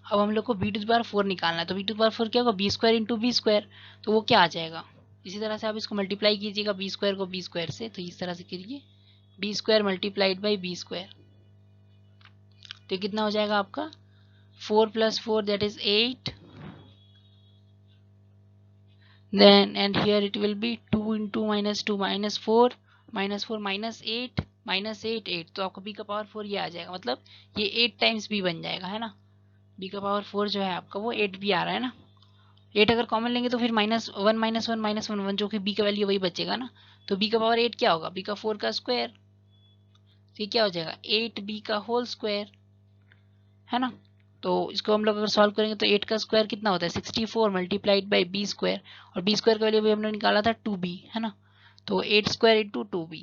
अब हम लोग को बी टू द पावर 4 निकालना है, तो बी टू द पावर 4 क्या होगा, b square into b square, तो वो क्या आ जाएगा, इसी तरह से आप इसको मल्टीप्लाई कीजिएगा बी स्क्वायर को बी स्क्वायर से, तो इस तरह से कीजिए b square multiplied by b square, तो कितना हो जाएगा आपका 4 + 4 that is 8, then and here it will be 2 × -2 -4 -4 -8 -8 8, तो आपका b का पावर 4 ये आ जाएगा, मतलब ये 8 टाइम्स b बन जाएगा, है ना। b का पावर 4 जो है आपका वो 8 b आ रहा है ना। 8 अगर कॉमन लेंगे तो फिर -1 -1 -1 1 जो कि b का वैल्यू वही बचेगा ना। तो b का पावर 8 क्या होगा, b का 4 का स्क्वायर, तो ये क्या हो जाएगा 8b का होल स्क्वायर, है ना। तो इसको हम लोग अगर सॉल्व करेंगे तो 8 का स्क्वायर कितना होता है 64 मल्टीप्लाइड बाई बी स्क्वायर, और बी स्क्वायर का वैल्यू भी हमने निकाला था 2b, है ना। तो 8 स्क्वायर इंटू 2b,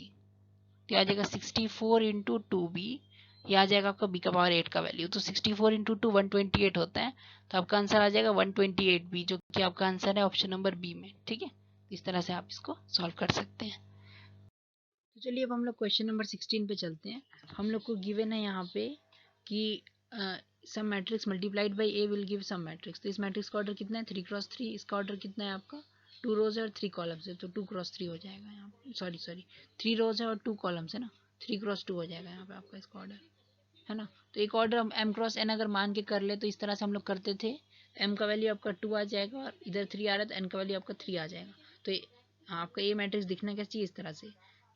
तो आ जाएगा 64 इंटू 2b, ये आ जाएगा आपका b का पावर 8 का वैल्यू। तो 64 इंटू 2 128 होता है, तो आपका आंसर आ जाएगा 128b, जो कि आपका आंसर है ऑप्शन नंबर बी में, ठीक है। इस तरह से आप इसको सॉल्व कर सकते हैं। तो चलिए अब हम लोग क्वेश्चन नंबर 16 पे चलते हैं। हम लोग को गिवन है यहाँ पे कि some matrix multiplied by A will give some matrix. तो इस मैट्रिक्स का ऑर्डर कितना है 3 × 3, इसका ऑर्डर कितना है आपका 2 रोज है और 3 कॉलम्स है, तो 2 × 3 हो जाएगा यहाँ पे, सॉरी 3 रोज है और 2 कॉलम्स है ना, 3 × 2 हो जाएगा यहाँ पे आपका इसका ऑर्डर, है ना। तो एक ऑर्डर हम m × n अगर मान के कर ले तो इस तरह से हम लोग करते थे, m का वैल्यू आपका 2 आ जाएगा और इधर 3 आ रहा है तो n का वैल्यू आपका 3 आ जाएगा। तो आपका ये मैट्रिक्स दिखना कैसे चाहिए, इस तरह से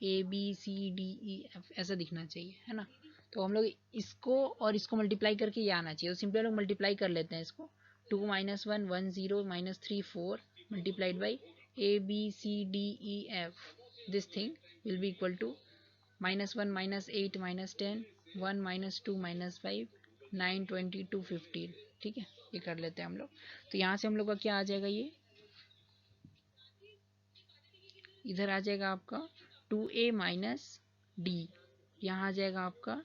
ABCDEF ऐसा दिखना चाहिए, है ना। तो हम लोग इसको और इसको मल्टीप्लाई करके ये आना चाहिए, तो सिंपली हम लोग मल्टीप्लाई कर लेते हैं इसको, 2 - 1 1 0 -3 4 multiplied by ABCDEF, this thing will be equal to -1 -8 -10 1 -2 -5 9 22 15, ठीक है। ये कर लेते हैं हम लोग। तो यहाँ से हम लोग का क्या आ जाएगा, ये इधर आ जाएगा आपका 2a - d, यहाँ आ जाएगा आपका,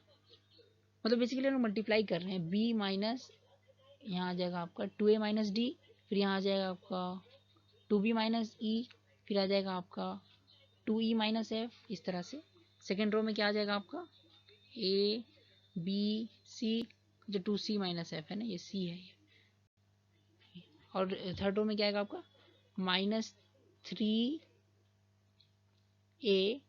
मतलब बेसिकली हम लोग मल्टीप्लाई कर रहे हैं, b माइनस, यहाँ आ जाएगा आपका 2a - d, फिर यहाँ आ जाएगा आपका 2b - e, फिर आ जाएगा आपका 2e - f, इस तरह से। सेकेंड रो में क्या आ जाएगा आपका a b c, जो 2c - f है ना, ये c है ये। और थर्ड रो में क्या आएगा आपका -3a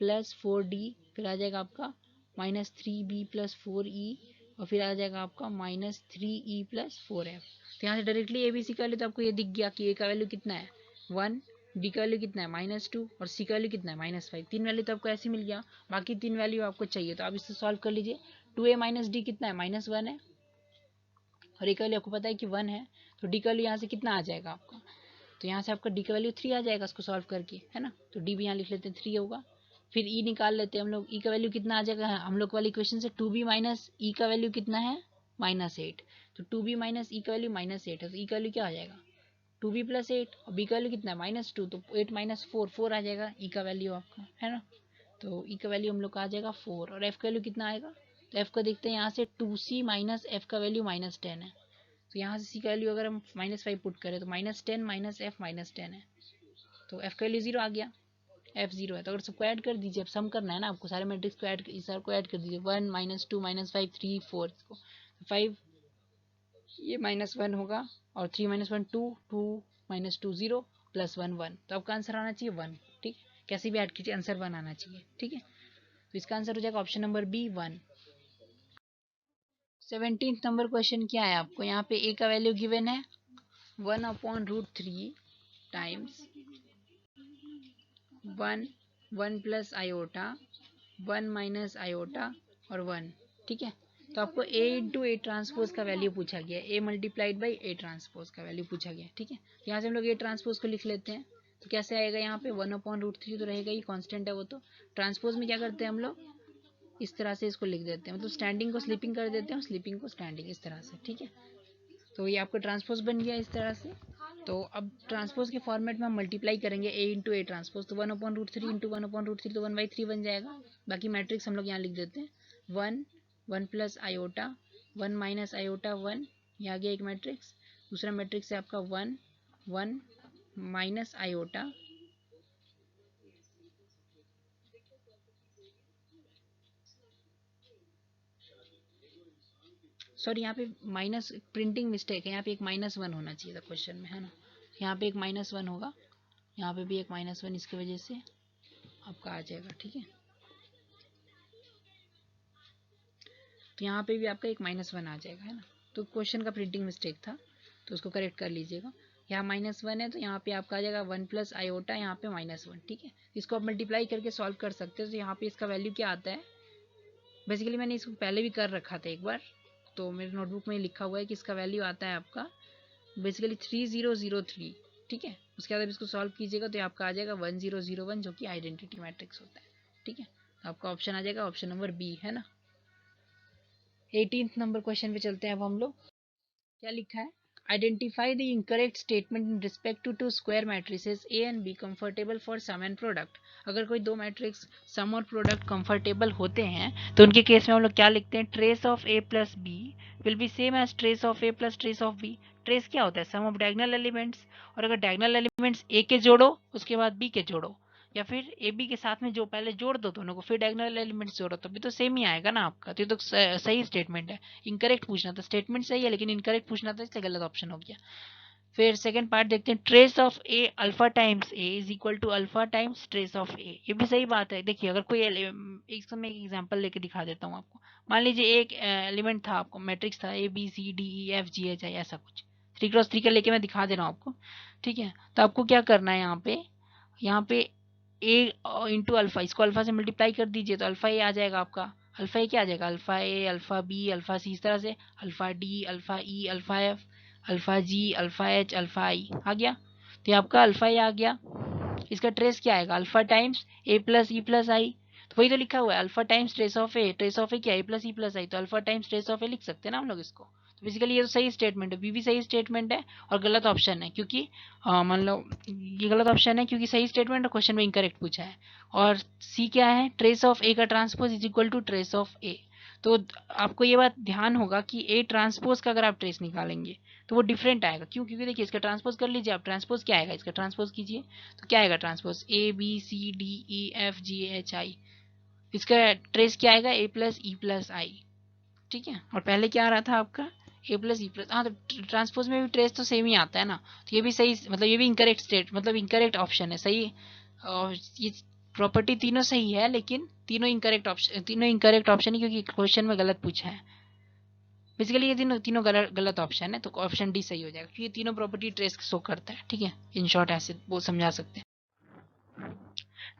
+ 4d, फिर आ जाएगा आपका -3b + 4e, और फिर आ जाएगा आपका -3e + 4f। तो यहाँ से डायरेक्टली ए बी सी कर ले तो आपको ये दिख गया कि ए का वैल्यू कितना है 1, बी का वैल्यू कितना है -2 और सी का वैल्यू कितना है -5। तीन वैल्यू तो आपको ऐसे मिल गया, बाकी तीन वैल्यू आपको चाहिए, तो आप इससे सॉल्व कर लीजिए। 2a - d कितना है -1 है, और ए का वैल्यू आपको पता है कि 1 है, तो डी का वैल्यू यहाँ से कितना आ जाएगा आपका, तो यहाँ से आपका डी का वैल्यू 3 आ जाएगा उसको सॉल्व करके, है ना। तो डी भी यहाँ लिख लेते हैं 3 होगा। फिर ई निकाल लेते हैं हम लोग, ई का वैल्यू कितना आ जाएगा, हम लोग वाली इक्वेशन से 2b - ई का वैल्यू कितना है -8, तो 2b - ई का वैल्यू -8 है, तो ई का वैल्यू क्या आ जाएगा 2b + 8, और बी का वैल्यू कितना है -2, तो 8 - 4 4 आ जाएगा ई का वैल्यू आपका, है ना। तो ई का वैल्यू हम लोग का आ जाएगा 4, और एफ का वैल्यू कितना आएगा, तो एफ का देखते हैं यहाँ से 2c - एफ का वैल्यू -10 है, तो यहाँ से सी का वैल्यू अगर हम -5 पुट करें तो -10 - एफ -10 है, तो एफ का वैल्यू 0 आ गया, एफ 0 है। तो अगर सबको ऐड कर दीजिए, अब सम करना है ना आपको, सारे मैट्रिक्स को ऐड, इस को ऐड कर दीजिए 1 -2 -5 3 4, इसको 5 ये -1 होगा, और 3 - 1 2 2 -2 0 + 1 1, तो आपका आंसर आना चाहिए 1, ठीक। कैसे भी ऐड कीजिए आंसर 1 आना चाहिए, ठीक है। तो इसका आंसर हो जाएगा option number B 1। 17 number question क्या है आपको, यहाँ पे ए का वैल्यू गिवन है 1/√3 टाइम्स 1 1 + आयोटा 1 - आयोटा और 1, ठीक है। तो आपको a × ए ट्रांसपोज का वैल्यू पूछा गया, a multiplied by A transpose का वैल्यू पूछा गया, ठीक है। तो यहाँ से हम लोग ए ट्रांसपोज को लिख लेते हैं, तो कैसे आएगा यहाँ पे 1/√3 तो रहेगा ही, कांस्टेंट है वो, तो ट्रांसपोज में क्या करते हैं हम लोग इस तरह से इसको लिख देते हैं, मतलब स्टैंडिंग को स्लीपिंग कर देते हैं और स्लीपिंग को स्टैंडिंग, इस तरह से, ठीक है। तो ये आपका ट्रांसपोज बन गया इस तरह से। तो अब ट्रांसपोज के फॉर्मेट में हम मल्टीप्लाई करेंगे a × ए ट्रांसपोज, तो 1/√3 × 1/√3 तो 1/3 बन जाएगा। बाकी मैट्रिक्स हम लोग यहाँ लिख देते हैं 1 1 + आयोटा 1 - आयोटा 1, ये आ गया एक मैट्रिक्स। दूसरा मैट्रिक्स है आपका 1 1 - आयोटा, सॉरी यहाँ पे माइनस प्रिंटिंग मिस्टेक है, यहाँ पे एक -1 होना चाहिए था क्वेश्चन में, है ना। यहाँ पे एक -1 होगा, यहाँ पे भी एक -1, इसकी वजह से आपका आ जाएगा, ठीक है। तो यहाँ पे भी आपका एक -1 आ जाएगा, है ना। तो क्वेश्चन का प्रिंटिंग मिस्टेक था, तो उसको करेक्ट कर लीजिएगा। यहाँ -1 है तो यहाँ पे आपका आ जाएगा 1 + i, यहाँ पे -1, ठीक है। इसको आप मल्टीप्लाई करके सॉल्व कर सकते हो। तो यहाँ पे इसका वैल्यू क्या आता है, बेसिकली मैंने इसको पहले भी कर रखा था एक बार, तो मेरे नोटबुक में लिखा हुआ है कि इसका वैल्यू आता है आपका बेसिकली 3003, ठीक है। उसके बाद आप इसको सॉल्व कीजिएगा तो आपका आ जाएगा 1001, जो कि आइडेंटिटी मैट्रिक्स होता है, ठीक है। तो आपका ऑप्शन आ जाएगा ऑप्शन नंबर बी, है ना। 18th नंबर क्वेश्चन पे चलते हैं अब हम लोग। क्या लिखा है, identify the incorrect statement in respect to two square matrices A and B comfortable for sum and product. अगर कोई दो मैट्रिक्स सम और प्रोडक्ट कंफर्टेबल होते हैं तो उनके केस में हम लोग क्या लिखते हैं, trace of A plus B will be same as trace of A plus trace of B. Trace क्या होता है, सम ऑफ डायगोनल एलिमेंट्स, और अगर डायगोनल एलिमेंट्स ए के जोड़ो उसके बाद बी के जोड़ो, या फिर ए बी के साथ में जो पहले जोड़ दो दोनों को फिर डायगोनल एलिमेंट्स जोड़ो, तो भी तो सेम ही आएगा ना आपका। तो ये तो सही स्टेटमेंट है। इनकरेक्ट पूछना था, स्टेटमेंट सही है लेकिन इनकरेक्ट पूछना था, इसलिए गलत ऑप्शन हो गया। फिर सेकंड पार्ट देखते हैं, trace of A alpha times A is equal to alpha times trace of A. ये भी सही बात है। देखिए अगर कोई एक समय एक एग्जांपल लेके दिखा देता हूँ आपको। मान लीजिए एक एलिमेंट था, आपको मैट्रिक्स था a b c d e f g h i, ऐसा कुछ 3x3 का लेके मैं दिखा दे रहा हूँ आपको, ठीक है। तो आपको क्या करना है, यहाँ पे ए इंटू अल्फा, इसको अल्फा से मल्टीप्लाई कर दीजिए तो अल्फा ए आ जाएगा आपका। अल्फा ए क्या आ जाएगा, alpha A alpha be alpha सी, इस तरह से अल्फा डी अल्फा ई अल्फा एफ अल्फा जी अल्फा एच अल्फा आई आ गया। तो ये आपका अल्फा ए आ गया। इसका ट्रेस क्या आएगा, alpha times A plus E plus I. तो वही तो लिखा हुआ है, alpha times trace of A, trace of A क्या, A plus E plus I, तो alpha times trace of A लिख सकते हैं ना हम लोग इसको। तो बेसिकली ये तो सही स्टेटमेंट है, बी भी सही स्टेटमेंट है और गलत ऑप्शन है, क्योंकि मान लो ये गलत ऑप्शन है क्योंकि सही स्टेटमेंट है, क्वेश्चन में इनकरेक्ट पूछा है। और सी क्या है, ट्रेस ऑफ ए का transpose is equal to trace of A. तो आपको ये बात ध्यान होगा कि ए ट्रांसपोज का अगर आप ट्रेस निकालेंगे तो वो डिफरेंट आएगा। क्यों, क्योंकि देखिए इसका ट्रांसपोज कर लीजिए आप, ट्रांसपोज क्या आएगा, इसका ट्रांसपोज कीजिए तो क्या आएगा, transpose a b c d e f g h i. इसका ट्रेस क्या आएगा, ए प्लस ई प्लस आई, ठीक है। और पहले क्या आ रहा था आपका, ए प्लस ई प्लस, हाँ तो ट्रांसपोज में भी ट्रेस तो सेम ही आता है ना। तो ये भी सही, मतलब ये भी इनकरेक्ट स्टेट, मतलब इनकरेक्ट ऑप्शन है, सही। और ये प्रॉपर्टी तीनों सही है लेकिन तीनों इनकरेक्ट ऑप्शन है क्योंकि क्वेश्चन में गलत पूछा है। बेसिकली ये तीनों तीनों गलत ऑप्शन है, तो ऑप्शन डी सही हो जाएगा क्योंकि ये तीनों प्रॉपर्टी ट्रेस शो करता है, ठीक है। इन शॉर्ट ऐसे वो समझा सकते हैं।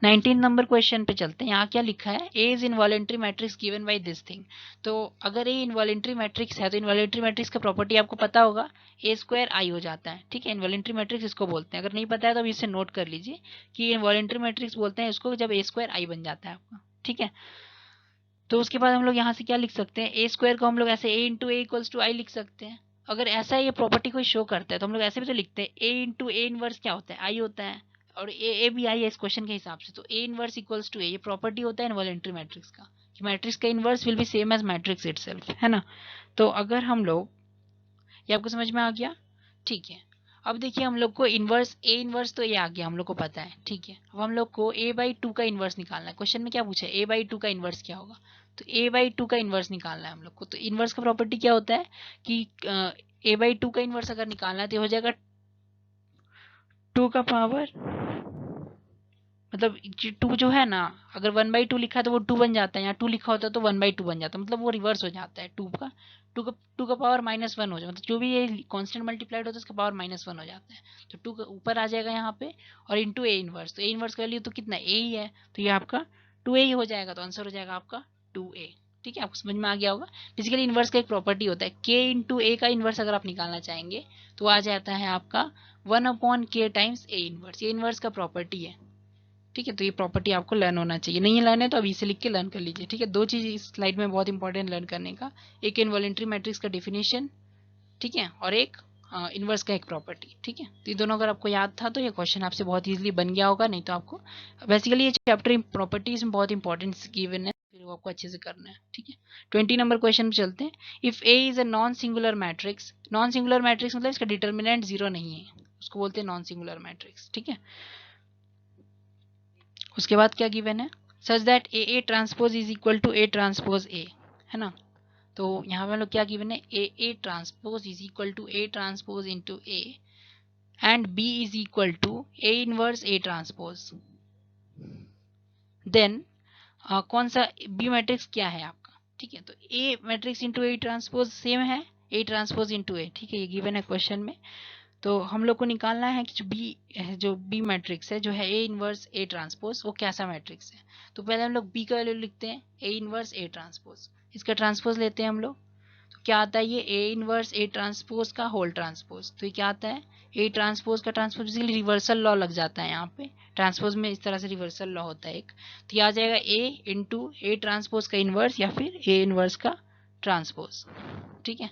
19 नंबर क्वेश्चन पे चलते हैं। यहाँ क्या लिखा है, A is involuntary matrix given by this thing. तो अगर ए इनवॉलेंट्री मैट्रिक्स है तो इनवॉलेंट्री मैट्रिक्स का प्रॉपर्टी आपको पता होगा, ए स्क्वायर आई हो जाता है, ठीक है। इनवॉलेंट्री मैट्रिक्स इसको बोलते हैं, अगर नहीं पता है तो अभी इसे नोट कर लीजिए कि इनवॉलेंट्री मैट्रिक्स बोलते हैं इसको जब ए स्क्वायर आई बन जाता है आपका, ठीक है। तो उसके बाद हम लोग यहाँ से क्या लिख सकते हैं, ए स्क्वायर को हम लोग ऐसे ए इंटू ए इक्वल्स टू आई लिख सकते हैं। अगर ऐसा ये प्रॉपर्टी कोई शो करता है तो हम लोग ऐसे भी तो लिखते हैं, ए इंटू ए इनवर्स क्या होता है, आई होता है, और ए भी आई है इस क्वेश्चन के हिसाब से। तो ए इनवर्स इक्वल्स टू ए, ये प्रॉपर्टी होता है इनवॉलेंट्री मैट्रिक्स का, कि मैट्रिक्स का inverse will be same as matrix itself, है ना। तो अगर हम लोग, ये आपको समझ में आ गया, ठीक है। अब देखिए हम लोग को इनवर्स, ए इनवर्स तो ये आ गया, हम लोग को पता है, ठीक है। अब हम लोग को ए बाई टू का इनवर्स निकालना है। क्वेश्चन में क्या पूछा है, ए बाई टू का इनवर्स क्या होगा, तो ए बाई टू का इनवर्स निकालना है हम लोग को। तो इनवर्स का प्रॉपर्टी क्या होता है कि ए बाई टू का इनवर्स अगर निकालना है तो हो जाएगा टू का पावर, मतलब टू जो है ना, अगर 1/2 लिखा है तो वो 2 बन जाता है, यहाँ 2 लिखा होता है तो 1/2 बन जाता है, मतलब वो रिवर्स हो जाता है, टू का पावर -1 हो जाए, मतलब जो भी ये कांस्टेंट मल्टीप्लाइड होता है उसका पावर -1 हो जाता है। तो 2 ऊपर आ जाएगा यहाँ पे, और इंटू ए इनवर्स, तो ए इनवर्स का वैल्यू तो कितना ए ही है, तो ये आपका 2a ही हो जाएगा, तो आंसर हो जाएगा आपका 2a, ठीक है। आपको समझ में आ गया होगा। बेसिकली इनवर्स का एक प्रॉपर्टी होता है, k इंटू ए का इनवर्स अगर आप निकालना चाहेंगे तो आ जाता है आपका 1/k टाइम्स ए इनवर्स, ये इनवर्स का प्रॉपर्टी है, ठीक है। तो ये प्रॉपर्टी आपको लर्न होना चाहिए, नहीं लर्न है तो अभी से लिख के लर्न कर लीजिए, ठीक है। दो चीज इस स्लाइड में बहुत इंपॉर्टेंट लर्न करने का, एक इनवॉलेंट्री मैट्रिक्स का डेफिनेशन, ठीक है, और एक इनवर्स का एक प्रॉपर्टी, ठीक है। तो ये दोनों अगर आपको याद था तो ये क्वेश्चन आपसे बहुत इजीली बन गया होगा, नहीं तो आपको बेसिकली ये चैप्टर प्रॉपर्टीज में बहुत इंपॉर्टेंट गिवन है, फिर वो आपको अच्छे से करना है, ठीक है। 20 नंबर क्वेश्चन पे चलते हैं। If A is a non singular matrix, non singular matrix मतलब इसका डिटर्मिनेंट 0 नहीं है, उसको बोलते हैं नॉन सिंगुलर मैट्रिक्स, ठीक है। उसके बाद क्या गिवन है, such that A transpose is equal to A transpose A, है ना। तो यहाँ पे हम लोग क्या गिवन है, A transpose is equal to A transpose into A and B is equal to A inverse A transpose. Then कौन सा बी मैट्रिक्स क्या है आपका, ठीक है, तो A matrix into A transpose same है ए ट्रांसपोज इंटू ए, ठीक है, ये गिवन है क्वेश्चन में। तो हम लोग को निकालना है कि जो बी मैट्रिक्स है जो है ए इनवर्स ए ट्रांसपोज, वो कैसा मैट्रिक्स है। तो पहले हम लोग बी का वैल्यू लिखते हैं ए इनवर्स ए ट्रांसपोज, इसका ट्रांसपोज लेते हैं हम लोग। तो क्या आता है ये ए इनवर्स ए ट्रांसपोज का होल ट्रांसपोज। तो ये क्या आता है ए ट्रांसपोज का ट्रांसपोज, बेसिकली रिवर्सल लॉ लग जाता है यहाँ पे, ट्रांसपोज में इस तरह से रिवर्सल लॉ होता है एक। तो ये आ जाएगा ए इंटू ए ट्रांसपोज का इनवर्स या फिर ए इनवर्स का ट्रांसपोज, ठीक है।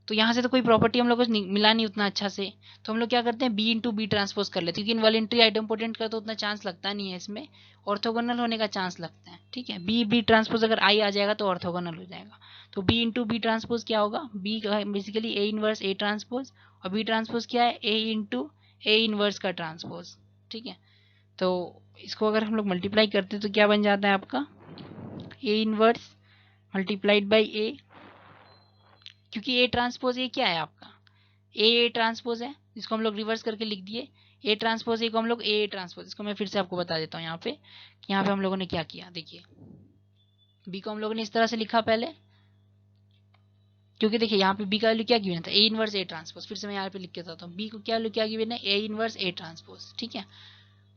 तो यहाँ से तो कोई प्रॉपर्टी हम लोग को मिला नहीं उतना अच्छा से, तो हम लोग क्या करते हैं बी इंटू बी ट्रांसपोज कर लेते हैं, क्योंकि इनवॉलेंट्री आइडेम्पोटेंट का तो उतना चांस लगता नहीं है, इसमें ऑर्थोगोनल होने का चांस लगता है, ठीक है। बी बी ट्रांसपोज अगर आई आ जाएगा तो ऑर्थोगोनल हो जाएगा। तो बी इंटू बी ट्रांसपोज क्या होगा, B basically A inverse A transpose, और बी ट्रांसपोज क्या है ए इंटू ए इनवर्स का ट्रांसपोज, ठीक है। तो इसको अगर हम लोग मल्टीप्लाई करते हैं तो क्या बन जाता है आपका ए इनवर्स मल्टीप्लाइड बाई ए, क्योंकि ए ट्रांसपोज ए क्या है आपका ए ट्रांसपोज है, जिसको हम लोग रिवर्स करके लिख दिए ए ट्रांसपोज ए को हम लोग ए ट्रांसपोज। इसको मैं फिर से आपको बता देता हूँ यहाँ पे हम लोगों ने क्या किया। देखिए बी को हम लोगों ने इस तरह से लिखा पहले, क्योंकि देखिए यहाँ पे बी का वैल्यू क्या गिवन था ए इनवर्स ए ट्रांसपोज। फिर से मैं यहाँ पे लिख के बताता हूँ बी को क्या वैल्यू क्या गिवन है ए इनवर्स ए ट्रांसपोज, ठीक है।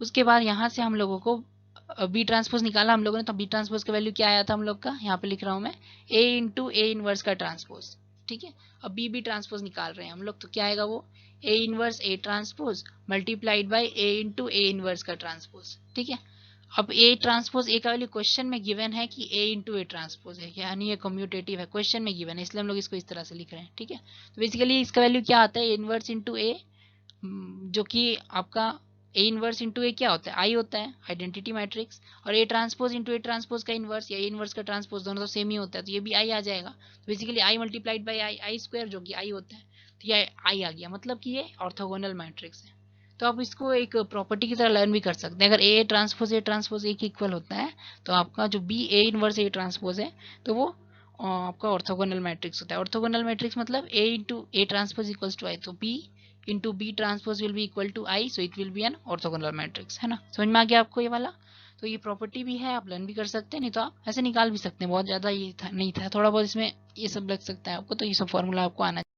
उसके बाद यहाँ से हम लोगों को बी ट्रांसपोज निकाला हम लोगों ने, तो बी ट्रांसपोज का वैल्यू क्या आया था हम लोग का, यहाँ पे लिख रहा हूँ मैं ए इंटू ए इनवर्स का ट्रांसपोज, ठीक है। अब बी ट्रांसपोज निकाल रहे हैं हम लोग, तो क्या आएगा वो ए inverse A transpose multiplied by A into A inverse का ट्रांसपोज, ठीक है। अब ए ट्रांसपोज ए का वैल्यू क्वेश्चन में गिवन है कि ए इंटू ए ट्रांसपोज है, यानी ये कम्यूटेटिव है, क्वेश्चन में गिवन है, इसलिए हम लोग इसको इस तरह से लिख रहे हैं, ठीक है। तो बेसिकली इसका वैल्यू क्या आता है ए इनवर्स इंटू ए, जो कि आपका ए इनवर्स इंटू ए क्या होता है आई होता है, आइडेंटिटी मैट्रिक्स, और ए ट्रांसपोज इंटू ए ट्रांसपोज का इनवर्स या ए इनवर्स का ट्रांसपोज दोनों तो सेम ही होता है, तो ये भी आई आ जाएगा। तो basically I multiplied by I I square जो कि आई होता है, तो ये आई आ गया, मतलब कि ये ऑर्थोगोनल मैट्रिक्स है। तो आप इसको एक प्रॉपर्टी की तरह लर्न भी कर सकते हैं। अगर ए ट्रांसपोज एक इक्वल होता है तो आपका जो B A inverse A transpose है तो वो आपका ऑर्थोगोनल मैट्रिक्स होता है। ऑर्थोगोनल मैट्रिक्स मतलब A into A transpose equals to I, तो B into B transpose will be equal to I, so it will be an orthogonal matrix, है ना। समझ में आ गया आपको ये वाला। तो ये प्रॉपर्टी भी है, आप लर्न भी कर सकते हैं, नहीं तो आप ऐसे निकाल भी सकते हैं। बहुत ज़्यादा ये नहीं था, थोड़ा बहुत इसमें ये सब लग सकता है आपको, तो ये सब फॉर्मूला आपको आना